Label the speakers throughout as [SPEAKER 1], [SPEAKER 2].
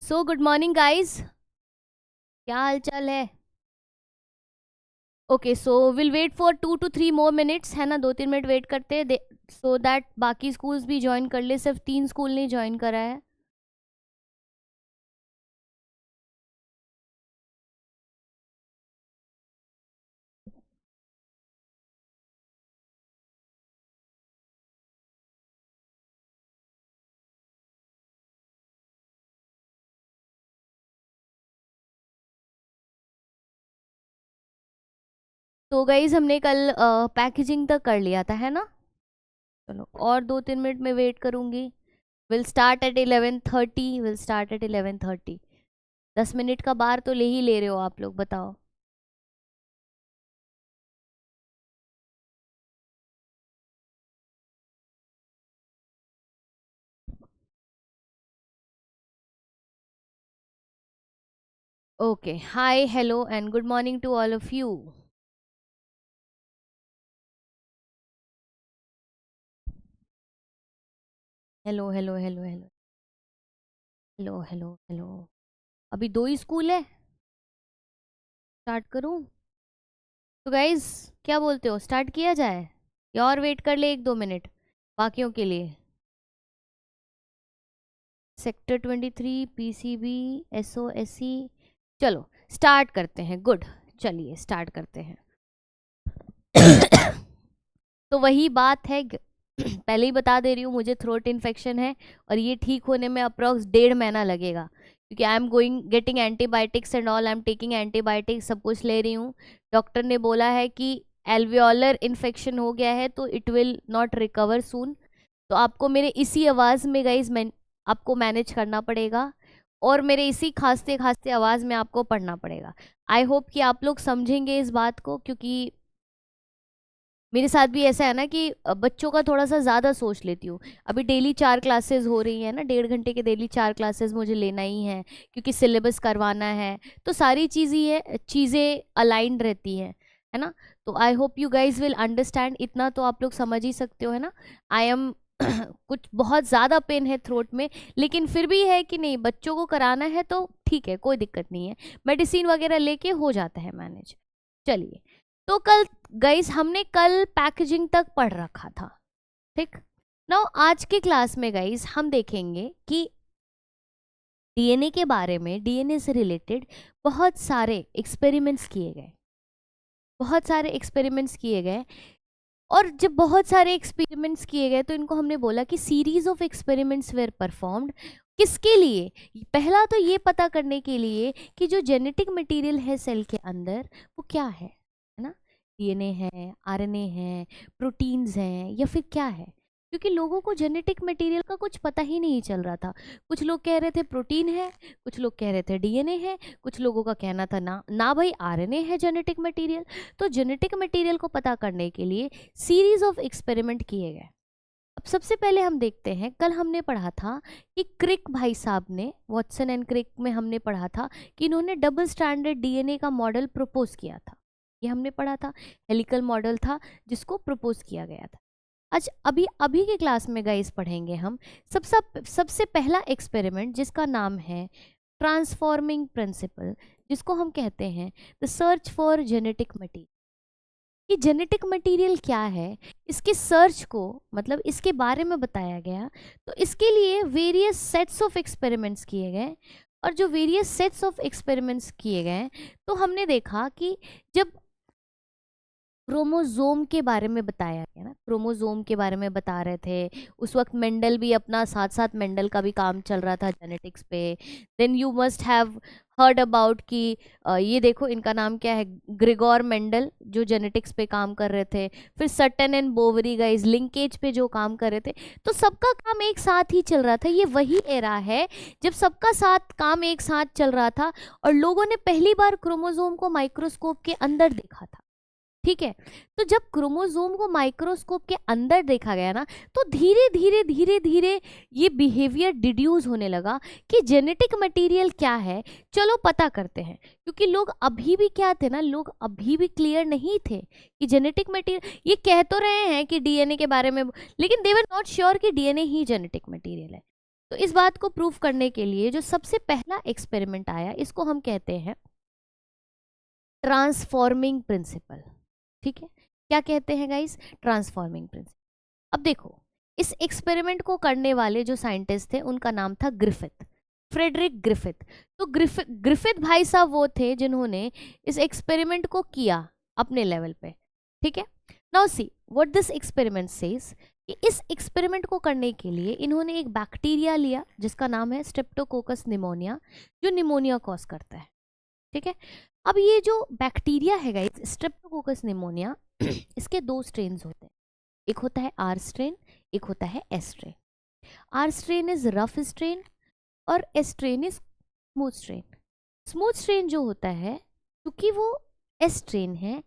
[SPEAKER 1] So good morning guys, क्या हाल चाल है। Okay, so will wait for 2 to 3 more minutes, है ना। 2-3 मिनट वेट करते हैं सो दैट बाकी स्कूल्स भी ज्वाइन कर ले। सिर्फ 3 स्कूल नहीं ज्वाइन करा है। तो गाइस हमने कल पैकेजिंग तक कर लिया था, है ना। चलो और 2-3 मिनट में वेट करूंगी। Will start at 11:30। 10 मिनट का बार तो ले ही ले रहे हो आप लोग, बताओ। Okay, hi, hello and good morning to all of you. Hello hello hello hello hello hello hello. अभी 2 ही स्कूल है, स्टार्ट करूं? तो गाइज क्या बोलते हो, स्टार्ट किया जाए या और वेट कर ले 1-2 मिनट बाकियों के लिए। Sector 23, PCB, SOSC. चलो स्टार्ट करते हैं। गुड, चलिए स्टार्ट करते हैं। तो वही बात है पहले ही बता दे रही हूँ, मुझे थ्रोट इन्फेक्शन है और ये ठीक होने में अप्रोक्स 1.5 महीना लगेगा, क्योंकि I am going getting antibiotics and all. I am taking antibiotics, सब कुछ ले रही हूँ। डॉक्टर ने बोला है कि एल्वियोलर इन्फेक्शन हो गया है तो it will not recover soon. तो आपको मेरे इसी आवाज़ में गाइज आपको मैनेज करना पड़ेगा, और मेरे इसी खांसते खांसते आवाज़ में आपको पढ़ना पड़ेगा। आई होप कि आप लोग समझेंगे इस बात को, क्योंकि मेरे साथ भी ऐसा है ना कि बच्चों का थोड़ा सा ज़्यादा सोच लेती हूँ। अभी डेली 4 क्लासेस हो रही हैं ना, 1.5 घंटे के डेली 4 क्लासेस मुझे लेना ही है, क्योंकि सिलेबस करवाना है। तो सारी चीज़ें अलाइंड रहती हैं, है ना। तो I hope you guys will understand, इतना तो आप लोग समझ ही सकते हो, है ना। आई एम कुछ बहुत ज़्यादा पेन है थ्रोट में, लेकिन फिर भी है कि नहीं, बच्चों को कराना है तो ठीक है, कोई दिक्कत नहीं है। मेडिसिन वगैरह लेके हो जाता है मैनेज। चलिए, तो कल गाइस हमने कल पैकेजिंग तक पढ़ रखा था, ठीक। नाउ आज के क्लास में गाइस हम देखेंगे कि डीएनए के बारे में, डीएनए से रिलेटेड बहुत सारे एक्सपेरिमेंट्स किए गए, बहुत सारे एक्सपेरिमेंट्स किए गए। और जब बहुत सारे एक्सपेरिमेंट्स किए गए तो इनको हमने बोला कि series of experiments were performed. किसके लिए? पहला तो ये पता करने के लिए कि जो जेनेटिक मटेरियल है सेल के अंदर वो क्या है ना। डीएनए है, आरएनए है, प्रोटीन्स हैं, या फिर क्या है। क्योंकि लोगों को जेनेटिक मटेरियल का कुछ पता ही नहीं चल रहा था। कुछ लोग कह रहे थे प्रोटीन है, कुछ लोग कह रहे थे डीएनए है, कुछ लोगों का कहना था ना ना भाई आरएनए है जेनेटिक मटेरियल। तो जेनेटिक मटेरियल को पता करने के लिए सीरीज ऑफ एक्सपेरिमेंट किए गए। अब सबसे पहले हम देखते हैं, कल हमने पढ़ा था कि क्रिक भाई साहब ने, वॉटसन एंड क्रिक में हमने पढ़ा था कि इन्होंने डबल स्टैंडर्ड डीएनए का मॉडल प्रपोज किया था। ये हमने पढ़ा था, हेलिकल मॉडल था जिसको प्रपोज किया गया था। आज अभी अभी के क्लास में गाइस पढ़ेंगे हम सबसे पहला एक्सपेरिमेंट, जिसका नाम है ट्रांसफॉर्मिंग प्रिंसिपल, जिसको हम कहते हैं the search for genetic material. कि जेनेटिक मटेरियल क्या है, इसके सर्च को, मतलब इसके बारे में बताया गया। तो इसके लिए वेरियस सेट्स ऑफ एक्सपेरिमेंट्स किए गए, और जो वेरियस सेट्स ऑफ एक्सपेरिमेंट्स किए गए तो हमने देखा कि जब क्रोमोजोम के बारे में बताया गया ना, क्रोमोजोम के बारे में बता रहे थे उस वक्त, मेंडल भी अपना, साथ साथ मेंडल का भी काम चल रहा था जेनेटिक्स पे। Then you must have heard about कि ये देखो इनका नाम क्या है, ग्रिगोर मेंडल, जो जेनेटिक्स पे काम कर रहे थे। फिर Sutton and Boveri guys linkage पे जो काम कर रहे थे। तो सबका काम एक साथ ही चल रहा था। ये वही एरा है जब सबका साथ काम एक साथ चल रहा था और लोगों ने पहली बार क्रोमोजोम को माइक्रोस्कोप के अंदर देखा था, ठीक है। तो जब क्रोमोसोम को माइक्रोस्कोप के अंदर देखा गया ना, तो धीरे धीरे धीरे धीरे ये बिहेवियर डिड्यूस होने लगा कि जेनेटिक मटेरियल क्या है, चलो पता करते हैं। क्योंकि लोग अभी भी क्या थे ना, लोग अभी भी क्लियर नहीं थे कि जेनेटिक मटेरियल, ये कह तो रहे हैं कि डीएनए के बारे में, लेकिन दे वर नॉट श्योर कि डीएनए ही जेनेटिक मटेरियल है। तो इस बात को प्रूव करने के लिए जो सबसे पहला एक्सपेरिमेंट आया, इसको हम कहते हैं ट्रांसफॉर्मिंग प्रिंसिपल। ठीक है, क्या कहते हैं गाइस? Transforming principle. अब देखो, इस एक्सपेरिमेंट को करने वाले जो साइंटिस्ट थे उनका नाम था ग्रिफिथ, फ्रेडरिक ग्रिफिथ। तो ग्रिफिथ भाई साहब वो थे जिन्होंने इस एक्सपेरिमेंट को किया अपने लेवल पे। ठीक है, now see what this experiment says, कि इस एक्सपेरिमेंट को करने के लिए इन्होंने एक बैक्टीरिया लिया जिसका नाम है स्ट्रेप्टोकोकस निमोनिया, जो निमोनिया कॉज करता है। ठीक है, अब ये जो बैक्टीरिया है गाइस, स्ट्रेप्टोकोकस निमोनिया, इसके दो स्ट्रेन्स होते हैं, एक होता है आर स्ट्रेन, एक होता है S strain. R strain is rough strain और S strain is smooth strain. Smooth strain जो होता है, क्योंकि वो एस स्ट्रेन है,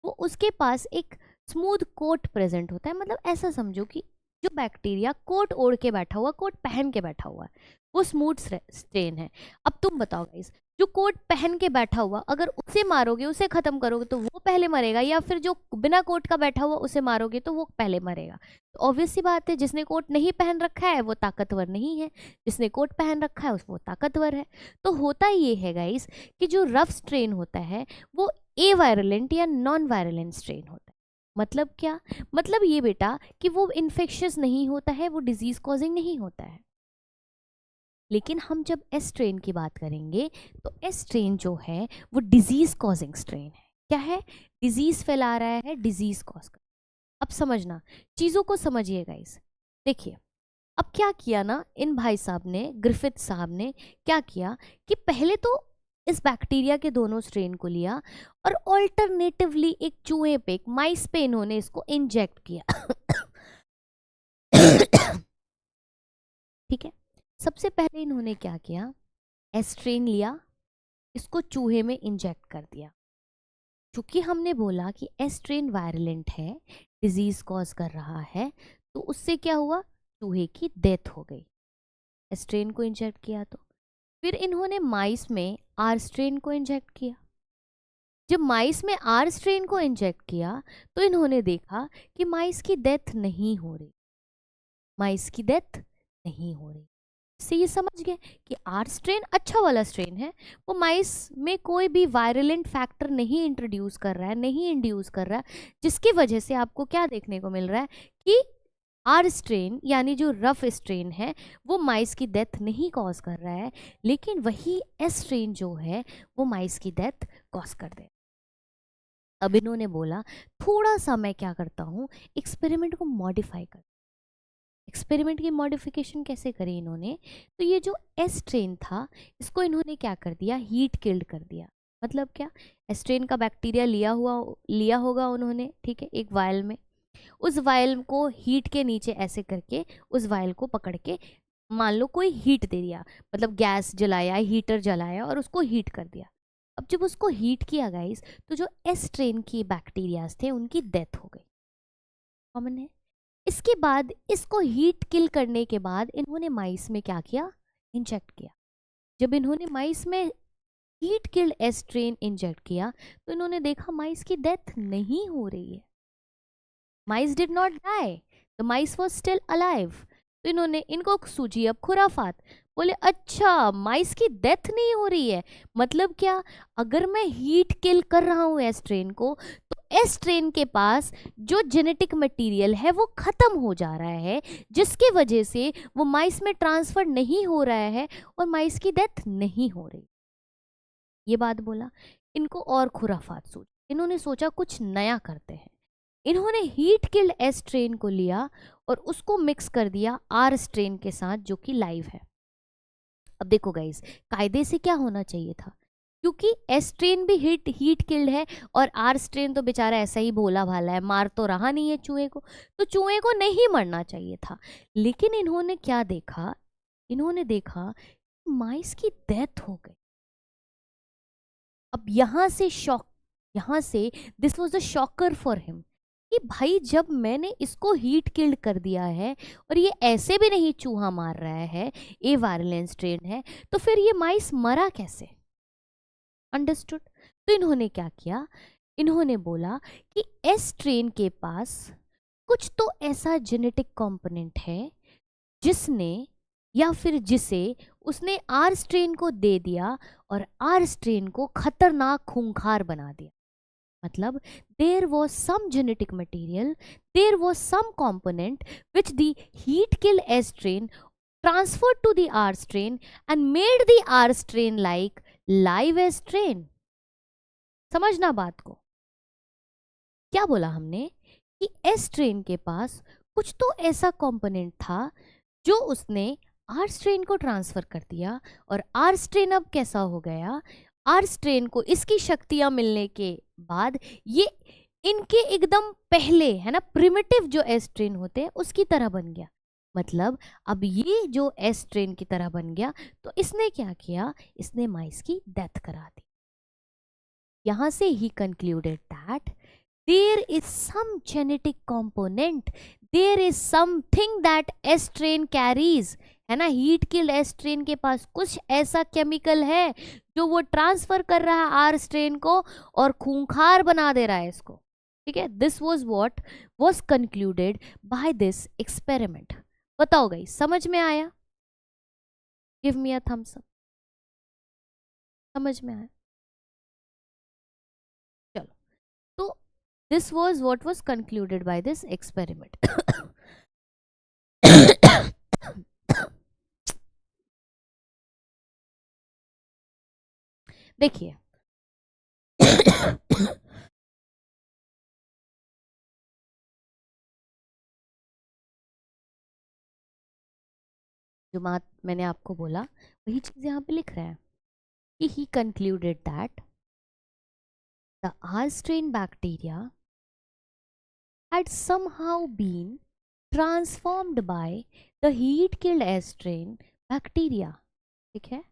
[SPEAKER 1] वो उसके पास एक स्मूथ कोट प्रेजेंट होता है। मतलब ऐसा समझो कि जो बैक्टीरिया कोट ओढ़ के बैठा हुआ, कोट पहन के बैठा हुआ है, वो स्मूथ स्ट्रेन है। अब तुम बताओ गाइस, जो कोट पहन के बैठा हुआ, अगर उसे मारोगे, उसे खत्म करोगे तो वो पहले मरेगा, या फिर जो बिना कोट का बैठा हुआ उसे मारोगे तो वो पहले मरेगा? तो ऑब्वियस सी बात है, जिसने कोट नहीं पहन रखा है वो ताकतवर नहीं है, जिसने कोट पहन रखा है वो ताकतवर है। तो होता ये है गाइस कि जो रफ स्ट्रेन होता है वो ए वायरलेंट या नॉन वायरलेंट स्ट्रेन होता है। मतलब क्या? मतलब ये बेटा कि वो इन्फेक्शियस नहीं होता है, वो डिजीज कॉजिंग नहीं होता है। लेकिन हम जब एस स्ट्रेन की बात करेंगे तो एस स्ट्रेन जो है वो डिजीज कॉजिंग स्ट्रेन है। क्या है? डिजीज फैला रहा है, डिजीज कॉज कर। अब समझना, चीजों को समझिएगा इस। देखिए, अब क्या किया ना इन भाई साहब ने, ग्रिफिथ साहब ने क्या किया कि पहले तो इस बैक्टीरिया के दोनों स्ट्रेन को लिया और ऑल्टरनेटिवली एक चूहे पे, एक माइस पे इन्होंने इसको इंजेक्ट किया। ठीक है, सबसे पहले इन्होंने क्या किया, एस्ट्रेन लिया, इसको चूहे में इंजेक्ट कर दिया। चूंकि हमने बोला कि एस्ट्रेन वायरलेंट है, डिजीज कॉज कर रहा है, तो उससे क्या हुआ, चूहे की डेथ हो गई। एस्ट्रेन को इंजेक्ट किया तो फिर इन्होंने माइस में आर स्ट्रेन को इंजेक्ट किया। जब माइस में आर स्ट्रेन को इंजेक्ट किया तो इन्होंने देखा कि माइस की डेथ नहीं हो रही, माइस की डेथ नहीं हो रही। से ये समझ गए कि आर स्ट्रेन अच्छा वाला स्ट्रेन है, वो माइस में कोई भी वायरलेंट फैक्टर नहीं इंट्रोड्यूस कर रहा है, नहीं इंड्यूस कर रहा है, जिसकी वजह से आपको क्या देखने को मिल रहा है कि आर स्ट्रेन यानी जो रफ स्ट्रेन है वो माइस की डेथ नहीं कॉज कर रहा है, लेकिन वही एस स्ट्रेन जो है वो माइस की डेथ कॉज कर दे। अब इन्होंने बोला थोड़ा सा मैं क्या करता हूँ, एक्सपेरिमेंट को मॉडिफाई कर। एक्सपेरिमेंट की मॉडिफिकेशन कैसे करी इन्होंने, तो ये जो एस स्ट्रेन था इसको इन्होंने क्या कर दिया, हीट किल्ड कर दिया। मतलब क्या, एस स्ट्रेन का बैक्टीरिया लिया होगा उन्होंने, ठीक है, एक वायल में, उस वायल को हीट के नीचे ऐसे करके उस वायल को पकड़ के मान लो कोई हीट दे दिया, मतलब गैस जलाया, हीटर जलाया और उसको हीट कर दिया। अब जब उसको हीट किया गाइस, तो जो एस स्ट्रेन की बैक्टीरियाज थे उनकी डेथ हो गई। कॉमन है। इसके बाद इसको हीट किल करने के बाद इन्होंने माइस में क्या किया, इंजेक्ट किया। जब इन्होंने माइस में heat killed S strain inject किया तो इन्होंने देखा माइस की डेथ नहीं हो रही है। Mice did not die, the mice was still alive. तो इन्होंने, इनको सूझी अब खुराफात, बोले अच्छा माइस की डेथ नहीं हो रही है, मतलब क्या, अगर मैं हीट किल कर रहा हूँ एस स्ट्रेन को तो एस स्ट्रेन के पास जो जेनेटिक मटेरियल है वो खत्म हो जा रहा है, जिसकी वजह से वो माइस में ट्रांसफर नहीं हो रहा है और माइस की डेथ नहीं हो रही। ये बात बोला, इनको और खुराफात सूझ, इन्होंने सोचा कुछ नया करते हैं। इन्होंने हीट किल्ड एस स्ट्रेन को लिया और उसको मिक्स कर दिया आर स्ट्रेन के साथ जो कि लाइव है। अब देखो गाइस, कायदे से क्या होना चाहिए था, क्योंकि एस स्ट्रेन भी हीट किल्ड है और आर स्ट्रेन तो बेचारा ऐसा ही भोला भाला है, मार तो रहा नहीं है चूहे को, तो चूहे को नहीं मरना चाहिए था। लेकिन इन्होंने क्या देखा, इन्होंने देखा माइस की डेथ हो गई। अब यहां से this was a shocker for him कि भाई जब मैंने इसको हीट किल्ड कर दिया है और ये ऐसे भी नहीं चूहा मार रहा है, ए वायरलेंट स्ट्रेन है, तो फिर ये माइस मरा कैसे? अंडरस्टूड। तो इन्होंने क्या किया, इन्होंने बोला कि एस स्ट्रेन के पास कुछ तो ऐसा जेनेटिक कंपोनेंट है जिसने या फिर जिसे उसने आर स्ट्रेन को दे दिया और आर स्ट्रेन को खतरनाक खूंखार बना दिया। मतलब there was some genetic material, there was some component which the heat kill S strain transferred to the R strain and made the R strain like live S strain. समझना बात को, क्या बोला हमने कि एस स्ट्रेन के पास कुछ तो ऐसा कंपोनेंट था जो उसने आर स्ट्रेन को ट्रांसफर कर दिया, और आर स्ट्रेन अब कैसा हो गया, आर स्ट्रेन को इसकी शक्तियां मिलने के बाद ये इनके एकदम पहले है ना प्रिमिटिव जो एस स्ट्रेन होते हैं उसकी तरह बन गया। मतलब अब ये जो एस स्ट्रेन की तरह बन गया, तो इसने क्या किया, इसने माइस की डेथ करा दी। यहां से ही concluded that there is some genetic component, there is something that S strain carries, है ना। हीट किल्ड एस स्ट्रेन के पास कुछ ऐसा केमिकल है जो वो ट्रांसफर कर रहा है आर स्ट्रेन को और खूंखार बना दे रहा है इसको। ठीक है, this was what was concluded by this experiment. बताओ गई, समझ में आया? Give me a thumbs up. समझ में आया? चलो, तो this was what was concluded by this experiment. देखिए जो बात मैंने आपको बोला वही चीज यहाँ पे लिख रहा है कि he concluded that the R strain bacteria had somehow been transformed by the heat killed S strain bacteria। ठीक है,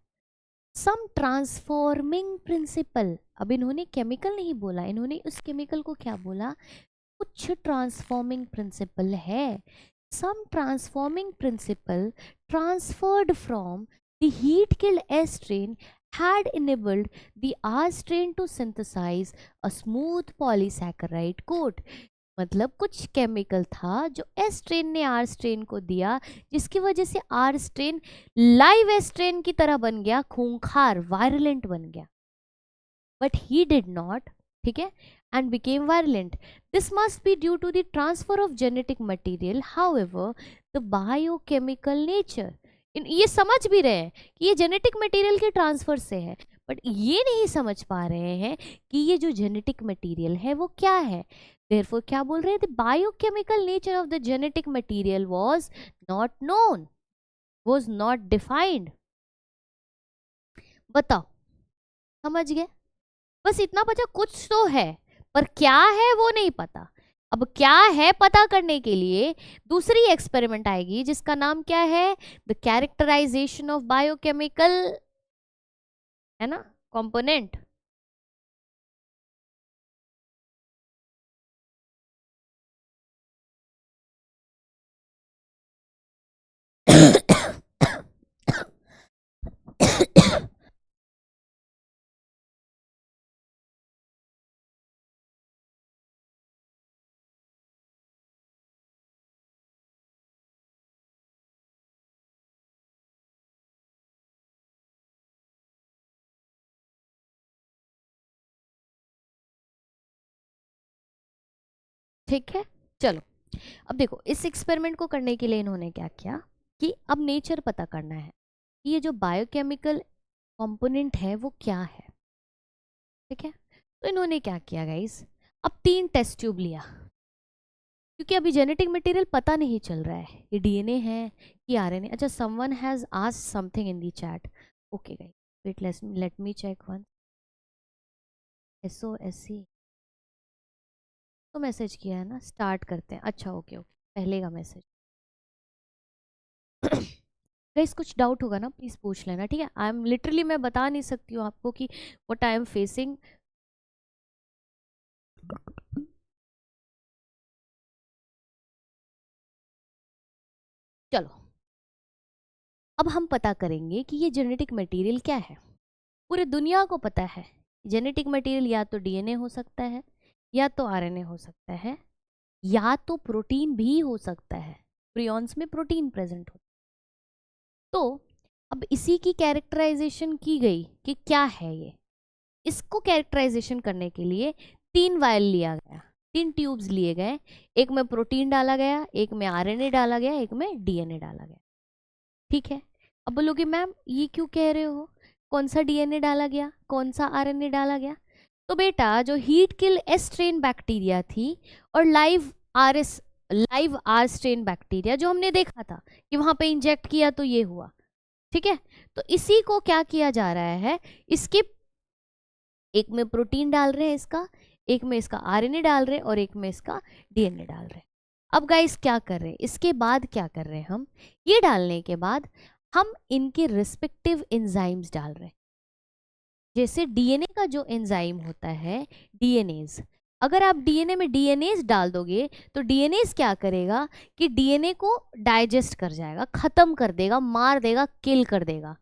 [SPEAKER 1] सम ट्रांसफॉर्मिंग प्रिंसिपल। अब इन्होंने केमिकल नहीं बोला, इन्होंने उस केमिकल को क्या बोला, कुछ ट्रांसफॉर्मिंग प्रिंसिपल है। Some transforming principle transferred from the heat killed S strain had enabled the R strain to synthesize a smooth polysaccharide coat। मतलब कुछ केमिकल था जो एस स्ट्रेन ने आर स्ट्रेन को दिया, जिसकी वजह से R strain live S strain की तरह बन गया, खूंखार वायरलेंट बन गया। बट ही डिड नॉट, ठीक है, and became virulent. This must be due to the transfer of genetic material. However, the biochemical nature, ये समझ भी रहे हैं कि ये जेनेटिक मटेरियल के ट्रांसफर से है, बट ये नहीं समझ पा रहे हैं कि ये जो जेनेटिक मटेरियल है वो क्या है। Therefore, क्या बोल रहे हैं, the biochemical nature of the genetic material was not known, was not defined। बताओ, समझ गए? बस इतना बचा, कुछ तो है पर क्या है वो नहीं पता। अब क्या है पता करने के लिए दूसरी एक्सपेरिमेंट आएगी जिसका नाम क्या है, द कैरेक्टराइजेशन ऑफ बायोकेमिकल, है ना, कंपोनेंट। ठीक है, चलो अब देखो, इस एक्सपेरिमेंट को करने के लिए इन्होंने क्या किया कि अब नेचर पता करना है कि ये जो बायोकेमिकल कंपोनेंट है वो क्या है। ठीक है, तो इन्होंने क्या किया गाइस, अब 3 टेस्ट ट्यूब लिया, क्योंकि अभी जेनेटिक मटेरियल पता नहीं चल रहा है ये डीएनए है कि आरएनए। अच्छा, someone has asked something in the chat. Okay guys, wait, let me check one. SOSC तो मैसेज किया है ना, स्टार्ट करते हैं। अच्छा ओके ओके, पहले का मैसेज। गाइस कुछ डाउट होगा ना प्लीज पूछ लेना, ठीक है। आई एम लिटरली, मैं बता नहीं सकती हूँ आपको कि व्हाट आई एम फेसिंग। चलो, अब हम पता करेंगे कि ये जेनेटिक मटेरियल क्या है। पूरे दुनिया को पता है जेनेटिक मटेरियल या तो डीएनए हो सकता है, या तो आरएनए हो सकता है, या तो प्रोटीन भी हो सकता है। प्रियॉन्स में प्रोटीन प्रेजेंट होता है। तो अब इसी की कैरेक्टराइजेशन की गई कि क्या है ये। इसको कैरेक्टराइजेशन करने के लिए 3 वायल लिया गया, 3 ट्यूब्स लिए गए, एक में प्रोटीन डाला गया, एक में आरएनए डाला गया, एक में डीएनए डाला गया। ठीक है, अब बोलोगे मैम ये क्यों कह रहे हो, कौन सा डीएनए डाला गया, कौन सा आरएनए डाला गया? तो बेटा जो heat kill S strain bacteria थी और लाइव आर स्ट्रेन बैक्टीरिया जो हमने देखा था कि वहां पे इंजेक्ट किया तो ये हुआ, ठीक है, तो इसी को क्या किया जा रहा है, इसके एक में प्रोटीन डाल रहे हैं इसका, एक में इसका आरएनए डाल रहे हैं और एक में इसका डीएनए डाल रहे हैं। अब गाइस क्या कर रहे हैं, इसके बाद क्या कर रहे हैं हम, ये डालने के बाद हम इनके रिस्पेक्टिव एंजाइम्स डाल रहे हैं। जैसे डीएनए का जो एंजाइम होता है डीएनएज, अगर आप डीएनए में डीएनएज डाल दोगे तो डीएनएज क्या करेगा कि डीएनए को डाइजेस्ट कर जाएगा, खत्म कर देगा, मार देगा, किल कर देगा।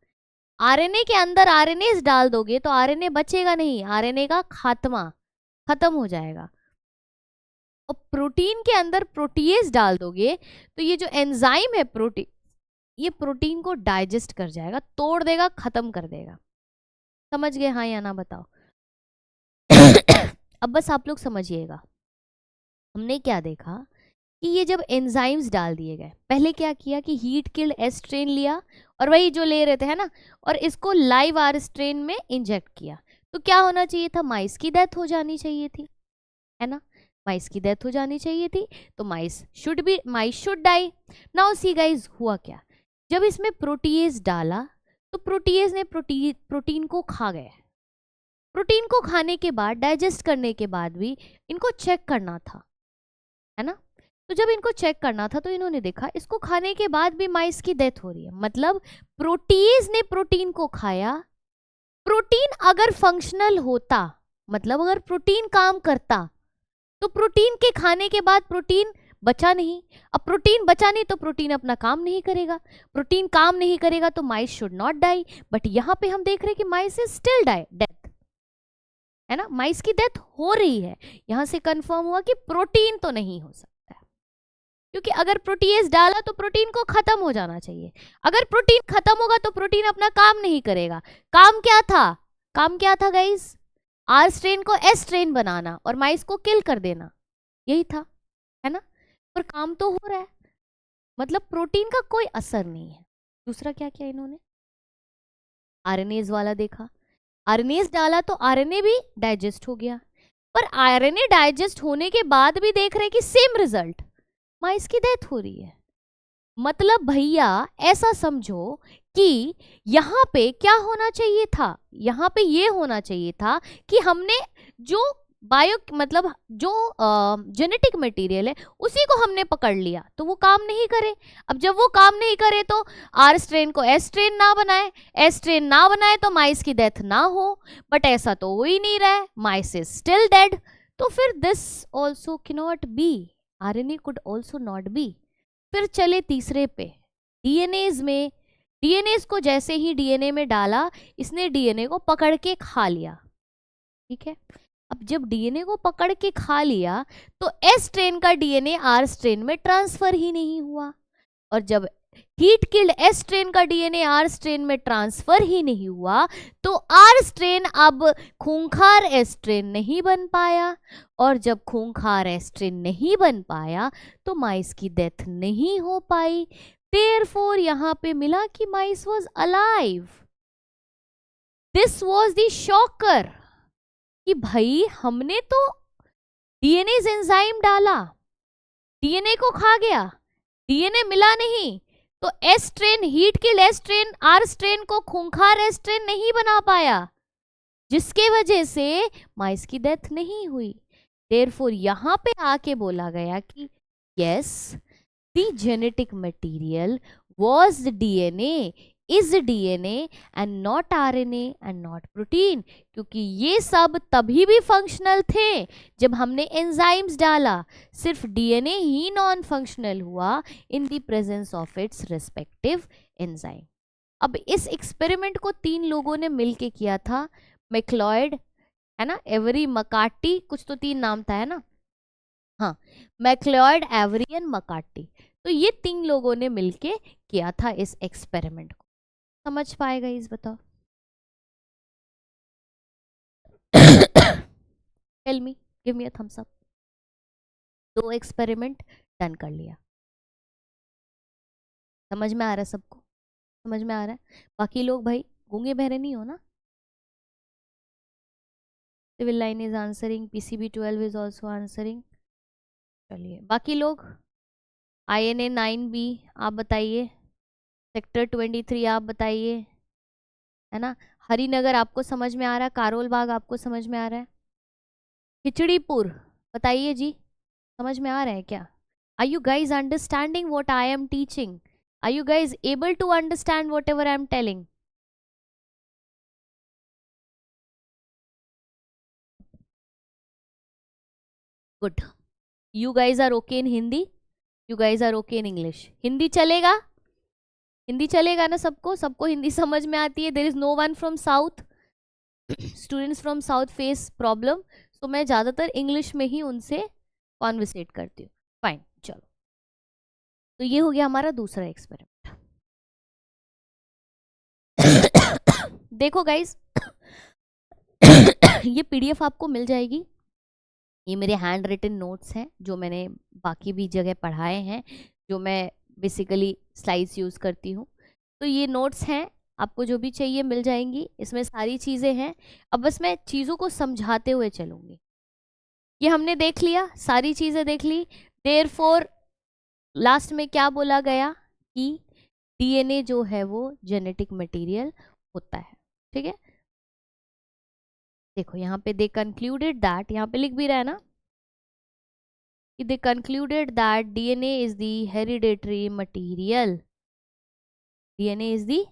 [SPEAKER 1] आरएनए के अंदर आरएनएज डाल दोगे तो आरएनए बचेगा नहीं, आरएनए का खात्मा, खत्म हो जाएगा। और प्रोटीन के अंदर प्रोटीएज डाल दोगे तो ये जो एंजाइम है प्रोटीन, ये प्रोटीन को डाइजेस्ट कर जाएगा, तोड़ देगा, खत्म कर देगा। समझ गए हाँ या ना बताओ? अब बस आप लोग समझिएगा, हमने क्या देखा कि ये जब एंजाइम्स डाल दिए गए, पहले क्या किया कि हीट किल्ड एस स्ट्रेन लिया और वही जो ले रहे थे है ना, और इसको लाइव आर स्ट्रेन में इंजेक्ट किया, तो क्या होना चाहिए था, माइस की डेथ हो जानी चाहिए थी, है ना, माइस की डेथ हो जानी चाहिए थी, तो mice should die. Now see guys हुआ क्या, जब इसमें प्रोटीएज डाला तो प्रोटीएज ने प्रोटीन को खा गया। प्रोटीन को खाने के बाद, डाइजेस्ट करने के बाद भी इनको चेक करना था, है ना, तो जब इनको चेक करना था तो इन्होंने देखा इसको खाने के बाद भी माइस की डेथ हो रही है, मतलब प्रोटीज ने प्रोटीन को खाया। प्रोटीन अगर फंक्शनल होता, मतलब अगर प्रोटीन काम करता, तो प्रोटीन के खाने के बाद प्रोटीन बचा नहीं, अब प्रोटीन बचा नहीं तो प्रोटीन अपना काम नहीं करेगा, प्रोटीन काम नहीं करेगा तो mice should not die. But यहाँ पे हम देख रहे हैं कि माइस इज स्टिल डेथ, है ना, माइस की डेथ हो रही है। यहां से कंफर्म हुआ कि प्रोटीन तो नहीं हो सकता है, क्योंकि अगर प्रोटीएज डाला तो प्रोटीन को खत्म हो जाना चाहिए, अगर प्रोटीन खत्म होगा तो प्रोटीन अपना काम नहीं करेगा। काम क्या था, काम क्या था गाइस, आर स्ट्रेन को एस स्ट्रेन बनाना और माइस को किल कर देना, यही था, है ना, पर काम तो हो रहा है, मतलब प्रोटीन का कोई असर नहीं है। दूसरा क्या किया इन्होंने, आरएनएज वाला देखा, आरएनएज डाला तो आरएनए भी डाइजेस्ट हो गया, पर आरएनए डाइजेस्ट होने के बाद भी देख रहे कि सेम रिजल्ट, माइस की डेथ हो रही है। मतलब भैया ऐसा समझो कि यहाँ पे क्या होना चाहिए था, यहाँ पे ये होना चाहिए था कि हमने जो मतलब जो जेनेटिक मटेरियल है उसी को हमने पकड़ लिया तो वो काम नहीं करे। अब जब वो काम नहीं करे तो आर स्ट्रेन को एस स्ट्रेन ना बनाए, एस स्ट्रेन ना बनाए तो माइस की डेथ ना हो, बट ऐसा तो हो ही नहीं रहा है, माइस इज स्टिल डेड। तो फिर this also cannot be, RNA could also not be. फिर चले तीसरे पे, डीएनएज में, डीएनएज को जैसे ही डीएनए में डाला, इसने डीएनए को पकड़ के खा लिया, ठीक है। अब जब डीएनए को पकड़ के खा लिया तो एस स्ट्रेन का डीएनए आर स्ट्रेन में ट्रांसफर ही नहीं हुआ, और जब हीट किल्ड एस स्ट्रेन का डीएनए आर स्ट्रेन में ट्रांसफर ही नहीं हुआ तो आर स्ट्रेन अब खूंखार एस स्ट्रेन नहीं बन पाया, और जब खूंखार एस स्ट्रेन नहीं बन पाया तो माइस की डेथ नहीं हो पाई। देयरफॉर यहाँ पे मिला कि mice was alive. This was the shocker कि भाई हमने तो डीएनए एंजाइम डाला, डीएनए को खा गया, डीएनए मिला नहीं, तो S strain, heat killed S strain R strain को खूंखार एस स्ट्रेन नहीं बना पाया, जिसके वजह से माइस की डेथ नहीं हुई। देयरफॉर यहाँ पे आके बोला गया कि yes the genetic material was DNA, is DNA and not RNA and not protein, क्योंकि ये सब तभी भी फंक्शनल थे जब हमने एंजाइम्स डाला, सिर्फ डीएनए ही नॉन फंक्शनल हुआ in the presence of its respective enzyme. अब इस एक्सपेरिमेंट को 3 लोगों ने मिलके किया था, मैक्लॉयड, है ना, एवरी मकार्टी, कुछ तो 3 नाम था, है ना, हाँ, मैक्लॉयड, एवरी एंड मकार्टी। तो ये 3 लोगों ने मिलके किया था इस एक्सपेरिमेंट को। समझ पाएगा इस बताओ? Tell me, give me a thumbs up. 2 experiment done कर लिया। समझ में आ रहा है सबको? समझ में आ रहा है? बाकी लोग भाई गूंगे बहरे नहीं हो ना? Civil line is answering, PCB12 is also answering. चलिए बाकी लोग, INA 9B आप बताइए, सेक्टर 23 आप बताइए, है ना? हरिनगर आपको समझ में आ रहा है? कारोल बाग आपको समझ में आ रहा है? खिचड़ीपुर बताइए जी, समझ में आ रहा है क्या? Are you guys understanding what I am teaching? Are you guys able to understand whatever I am telling? Good. You guys are okay in Hindi, you guys are okay in English. Hindi चलेगा? हिंदी चलेगा ना सबको? सबको हिंदी समझ में आती है? There is no one from south? Students from south face problem, तो मैं ज़्यादातर इंग्लिश में ही उनसे कॉन्वर्सेट करती हूँ। फाइन, चलो। तो ये हो गया हमारा दूसरा एक्सपेरिमेंट। देखो गाइस, ये PDF आपको मिल जाएगी। ये मेरे हैंड रिटन नोट्स हैं जो मैंने बाकी भी जगह पढ़ाए हैं, जो मैं बेसिकली स्लाइड्स यूज़ करती हूँ। तो ये नोट्स हैं, आपको जो भी चाहिए मिल जाएंगी, इसमें सारी चीज़ें हैं। अब बस मैं चीज़ों को समझाते हुए चलूँगी। ये हमने देख लिया, सारी चीज़ें देख ली। देयरफॉर लास्ट में क्या बोला गया कि DNA जो है वो जेनेटिक मटेरियल होता है। ठीक है, देखो यहाँ पे दे कंक्लूडेड दैट, यहाँ पे लिख भी रहा है ना कि they concluded that DNA is the hereditary material, DNA is the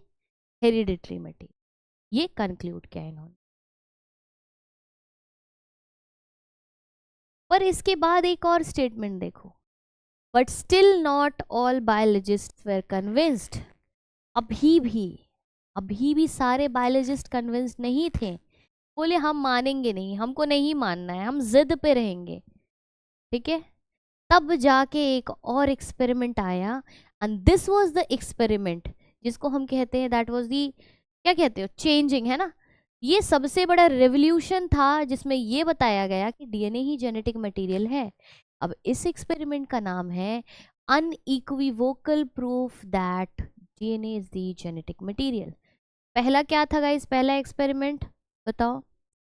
[SPEAKER 1] hereditary material. ये कंक्लूड किया इन्होंने। पर इसके बाद एक और स्टेटमेंट देखो, but still not all biologist were convinced. अभी भी सारे बायोलॉजिस्ट कन्विंस्ड नहीं थे। बोले हम मानेंगे नहीं, हमको नहीं मानना है, हम जिद पे रहेंगे। ठीक है, तब जाके एक और एक्सपेरिमेंट आया, and this was the experiment जिसको हम कहते हैं दैट वाज दी, क्या कहते हो, चेंजिंग, है ना? ये सबसे बड़ा रेवोल्यूशन था जिसमें ये बताया गया कि DNA ही जेनेटिक मटेरियल है। अब इस एक्सपेरिमेंट का नाम है unequivocal proof that DNA is the genetic material. पहला क्या था गाइस? पहला एक्सपेरिमेंट बताओ,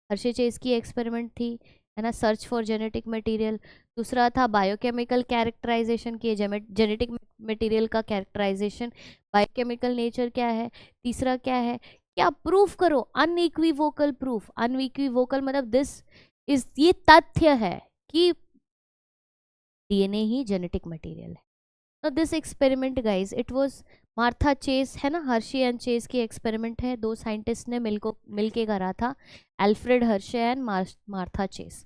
[SPEAKER 1] हर्षे चेस की एक्सपेरिमेंट थी, है ना, सर्च फॉर जेनेटिक मटेरियल। दूसरा था बायोकेमिकल कैरेक्टराइजेशन की, जेनेटिक मटेरियल का कैरेक्टराइजेशन, बायोकेमिकल नेचर क्या है। तीसरा क्या है? क्या प्रूफ करो, अनइक्विवोकल प्रूफ। अनइक्विवोकल मतलब दिस इज, ये तथ्य है कि DNA ही जेनेटिक मटेरियल है। तो this experiment guys, it was Martha Chase, है ना, हर्षे एंड चेस की एक्सपेरिमेंट है। 2 साइंटिस्ट ने मिलके करा था, Alfred Hershey and Martha Chase.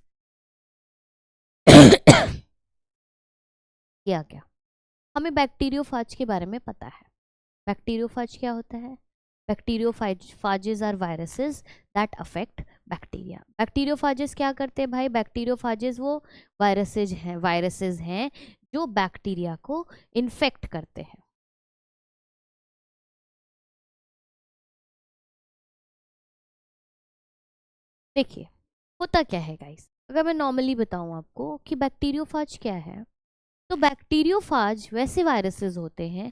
[SPEAKER 1] किया क्या? हमें बैक्टीरियोफाज के बारे में पता है। बैक्टीरियोफाज क्या होता है? Bacteriophages are viruses that affect bacteria. Bacteriophages क्या करते हैं भाई? बैक्टीरियोफाजेस वो वायरसेस हैं जो बैक्टीरिया को इन्फेक्ट करते हैं। देखिए होता क्या है गाइस, अगर मैं नॉर्मली बताऊं आपको कि बैक्टीरियोफाज क्या है, तो बैक्टीरियोफाज वैसे वायरसेस होते हैं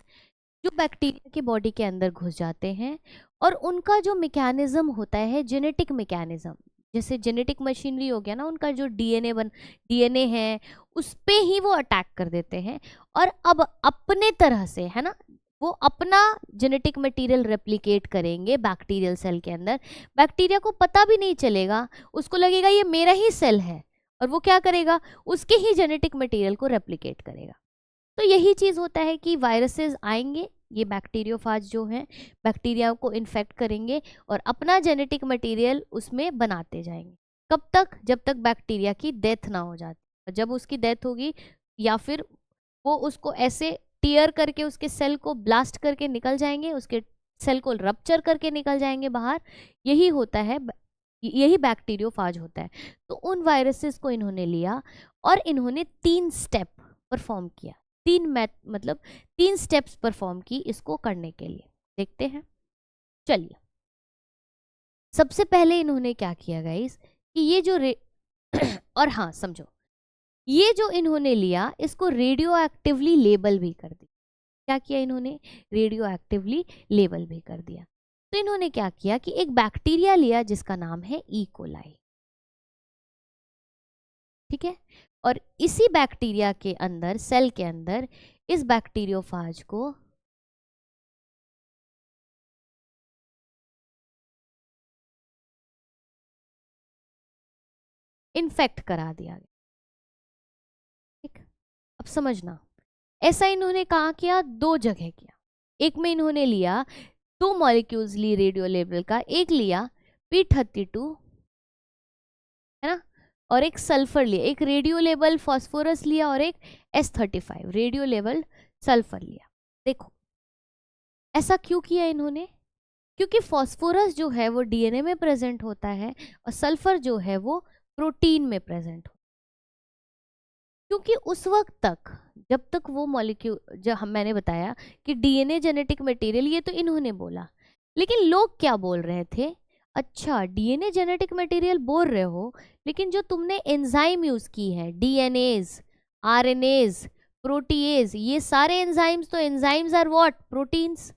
[SPEAKER 1] जो बैक्टीरिया की बॉडी के अंदर घुस जाते हैं, और उनका जो मैकेनिज्म होता है, जेनेटिक मैकेनिज्म, जैसे जेनेटिक मशीनरी हो गया ना, उनका जो डीएनए है उस पे ही वो अटैक कर देते हैं, और अब अपने तरह से, है ना, वो अपना जेनेटिक मटेरियल रेप्लिकेट करेंगे बैक्टीरियल सेल के अंदर। बैक्टीरिया को पता भी नहीं चलेगा, उसको लगेगा ये मेरा ही सेल है, और वो क्या करेगा, उसके ही जेनेटिक मटेरियल को रेप्लिकेट करेगा। तो यही चीज होता है कि वायरसेस आएंगे, ये बैक्टीरियोफाज जो हैं बैक्टीरिया को इन्फेक्ट करेंगे और अपना जेनेटिक मटेरियल उसमें बनाते जाएंगे। कब तक? जब तक बैक्टीरिया की डेथ ना हो जाती। और जब उसकी डेथ होगी, या फिर वो उसको ऐसे टीयर करके उसके सेल को ब्लास्ट करके निकल जाएंगे, उसके सेल को रप्चर करके निकल जाएंगे बाहर, यही होता है, यही बैक्टीरियोफाज होता है। तो उन वायरसेस को इन्होंने लिया और इन्होंने 3 स्टेप परफॉर्म किया, 3 स्टेप्स परफॉर्म की इसको करने के लिए। देखते हैं चलिए, सबसे पहले इन्होंने क्या किया गाइस कि ये जो और हाँ समझो, ये जो इन्होंने लिया इसको रेडियो एक्टिवली लेबल भी कर दिया। क्या किया इन्होंने? रेडियो एक्टिवली लेबल भी कर दिया। तो इन्होंने क्या किया कि एक बैक्टीरिया लिया जिसका नाम है ई कोलाई, ठीक है, और इसी बैक्टीरिया के अंदर, सेल के अंदर, इस बैक्टीरियोफाज को इन्फेक्ट करा दिया गया। ठीक, अब समझना, ऐसा इन्होंने कहाँ किया? दो जगह किया। एक में इन्होंने लिया, दो मॉलिक्यूल्स ली रेडियो लेबल का, एक लिया P32, है ना, और एक सल्फर लिया, एक रेडियो लेबल फॉस्फोरस लिया और एक S35 रेडियो लेबल सल्फर लिया। देखो ऐसा क्यों किया इन्होंने? क्योंकि फॉस्फोरस जो है वो डीएनए में प्रेजेंट होता है और सल्फर जो है वो प्रोटीन में प्रेजेंट होता है। क्योंकि उस वक्त तक, जब तक वो मॉलिक्यूल, जब मैंने बताया कि डीएनए जेनेटिक मटेरियल, ये तो इन्होंने बोला, लेकिन लोग क्या बोल रहे थे? अच्छा डीएनए जेनेटिक मटेरियल बोल रहे हो, लेकिन जो तुमने एंजाइम यूज की है, डीएनएज, आरएनएज, प्रोटीएज, ये सारे एंजाइम्स, तो एंजाइम्स आर व्हाट? प्रोटीन्स।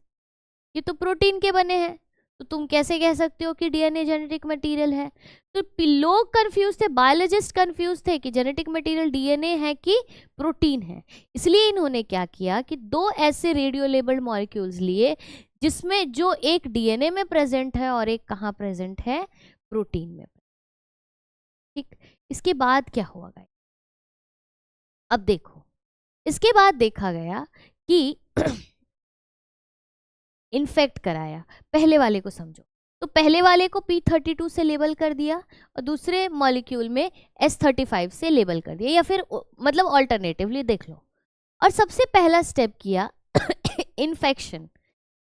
[SPEAKER 1] ये तो प्रोटीन के बने हैं, तो तुम कैसे कह सकते हो कि डीएनए जेनेटिक मटेरियल है? तो लोग कंफ्यूज थे, बायोलॉजिस्ट कंफ्यूज थे कि जेनेटिक मटेरियल डीएनए है कि प्रोटीन है। इसलिए इन्होंने क्या किया कि दो ऐसे रेडियो लेबल्ड मॉलिक्यूल्स लिए जिसमें जो एक डीएनए में प्रेजेंट है और एक कहाँ प्रेजेंट है? प्रोटीन में। ठीक, इसके बाद क्या हुआ गाइस? अब देखो, इसके बाद देखा गया कि इन्फेक्ट कराया। पहले वाले को समझो, तो पहले वाले को P32 से लेबल कर दिया और दूसरे मॉलिक्यूल में S35 से लेबल कर दिया, या फिर मतलब ऑल्टरनेटिवली देख लो। और सबसे पहला स्टेप किया इन्फेक्शन,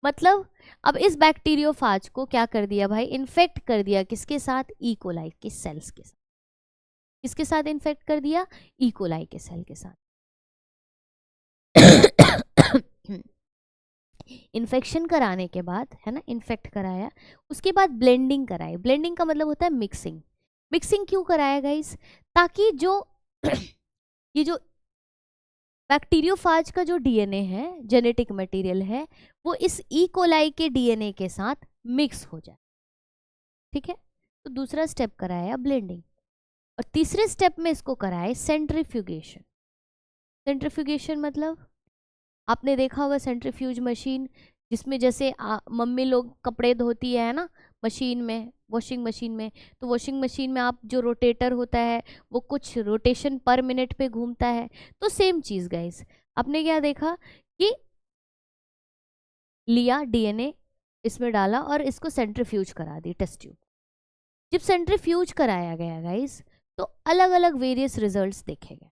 [SPEAKER 1] मतलब अब इस बैक्टीरियोफाज को क्या कर दिया भाई? इन्फेक्ट कर दिया। किसके साथ? ई कोलाई के सेल्स के साथ। किसके साथ इन्फेक्ट कर दिया? ई कोलाई के सेल के साथ। इन्फेक्शन कराने के बाद, है ना, इन्फेक्ट कराया, उसके बाद ब्लेंडिंग कराई। ब्लेंडिंग का मतलब होता है मिक्सिंग। मिक्सिंग क्यों कराया गाइस? ताकि जो ये जो बैक्टीरियोफाज का जो डीएनए है, जेनेटिक मटेरियल है, वो इस ई कोलाई के डीएनए के साथ मिक्स हो जाए। ठीक है, तो दूसरा स्टेप कराया ब्लेंडिंग, और तीसरे स्टेप में इसको कराए सेंट्रीफ्यूगेशन। सेंट्रीफ्यूगेशन मतलब आपने देखा होगा सेंट्रीफ्यूज मशीन, जिसमें जैसे मम्मी लोग कपड़े धोती है ना मशीन में, वॉशिंग मशीन में, तो वॉशिंग मशीन में आप जो रोटेटर होता है वो कुछ रोटेशन पर मिनट पे घूमता है। तो सेम चीज़ गाइस, आपने क्या देखा कि लिया डीएनए, इसमें डाला और इसको सेंट्रीफ्यूज करा दी टेस्ट ट्यूब। जब सेंट्रीफ्यूज कराया गया गाइस, तो अलग अलग वेरियस रिजल्ट्स देखे गए।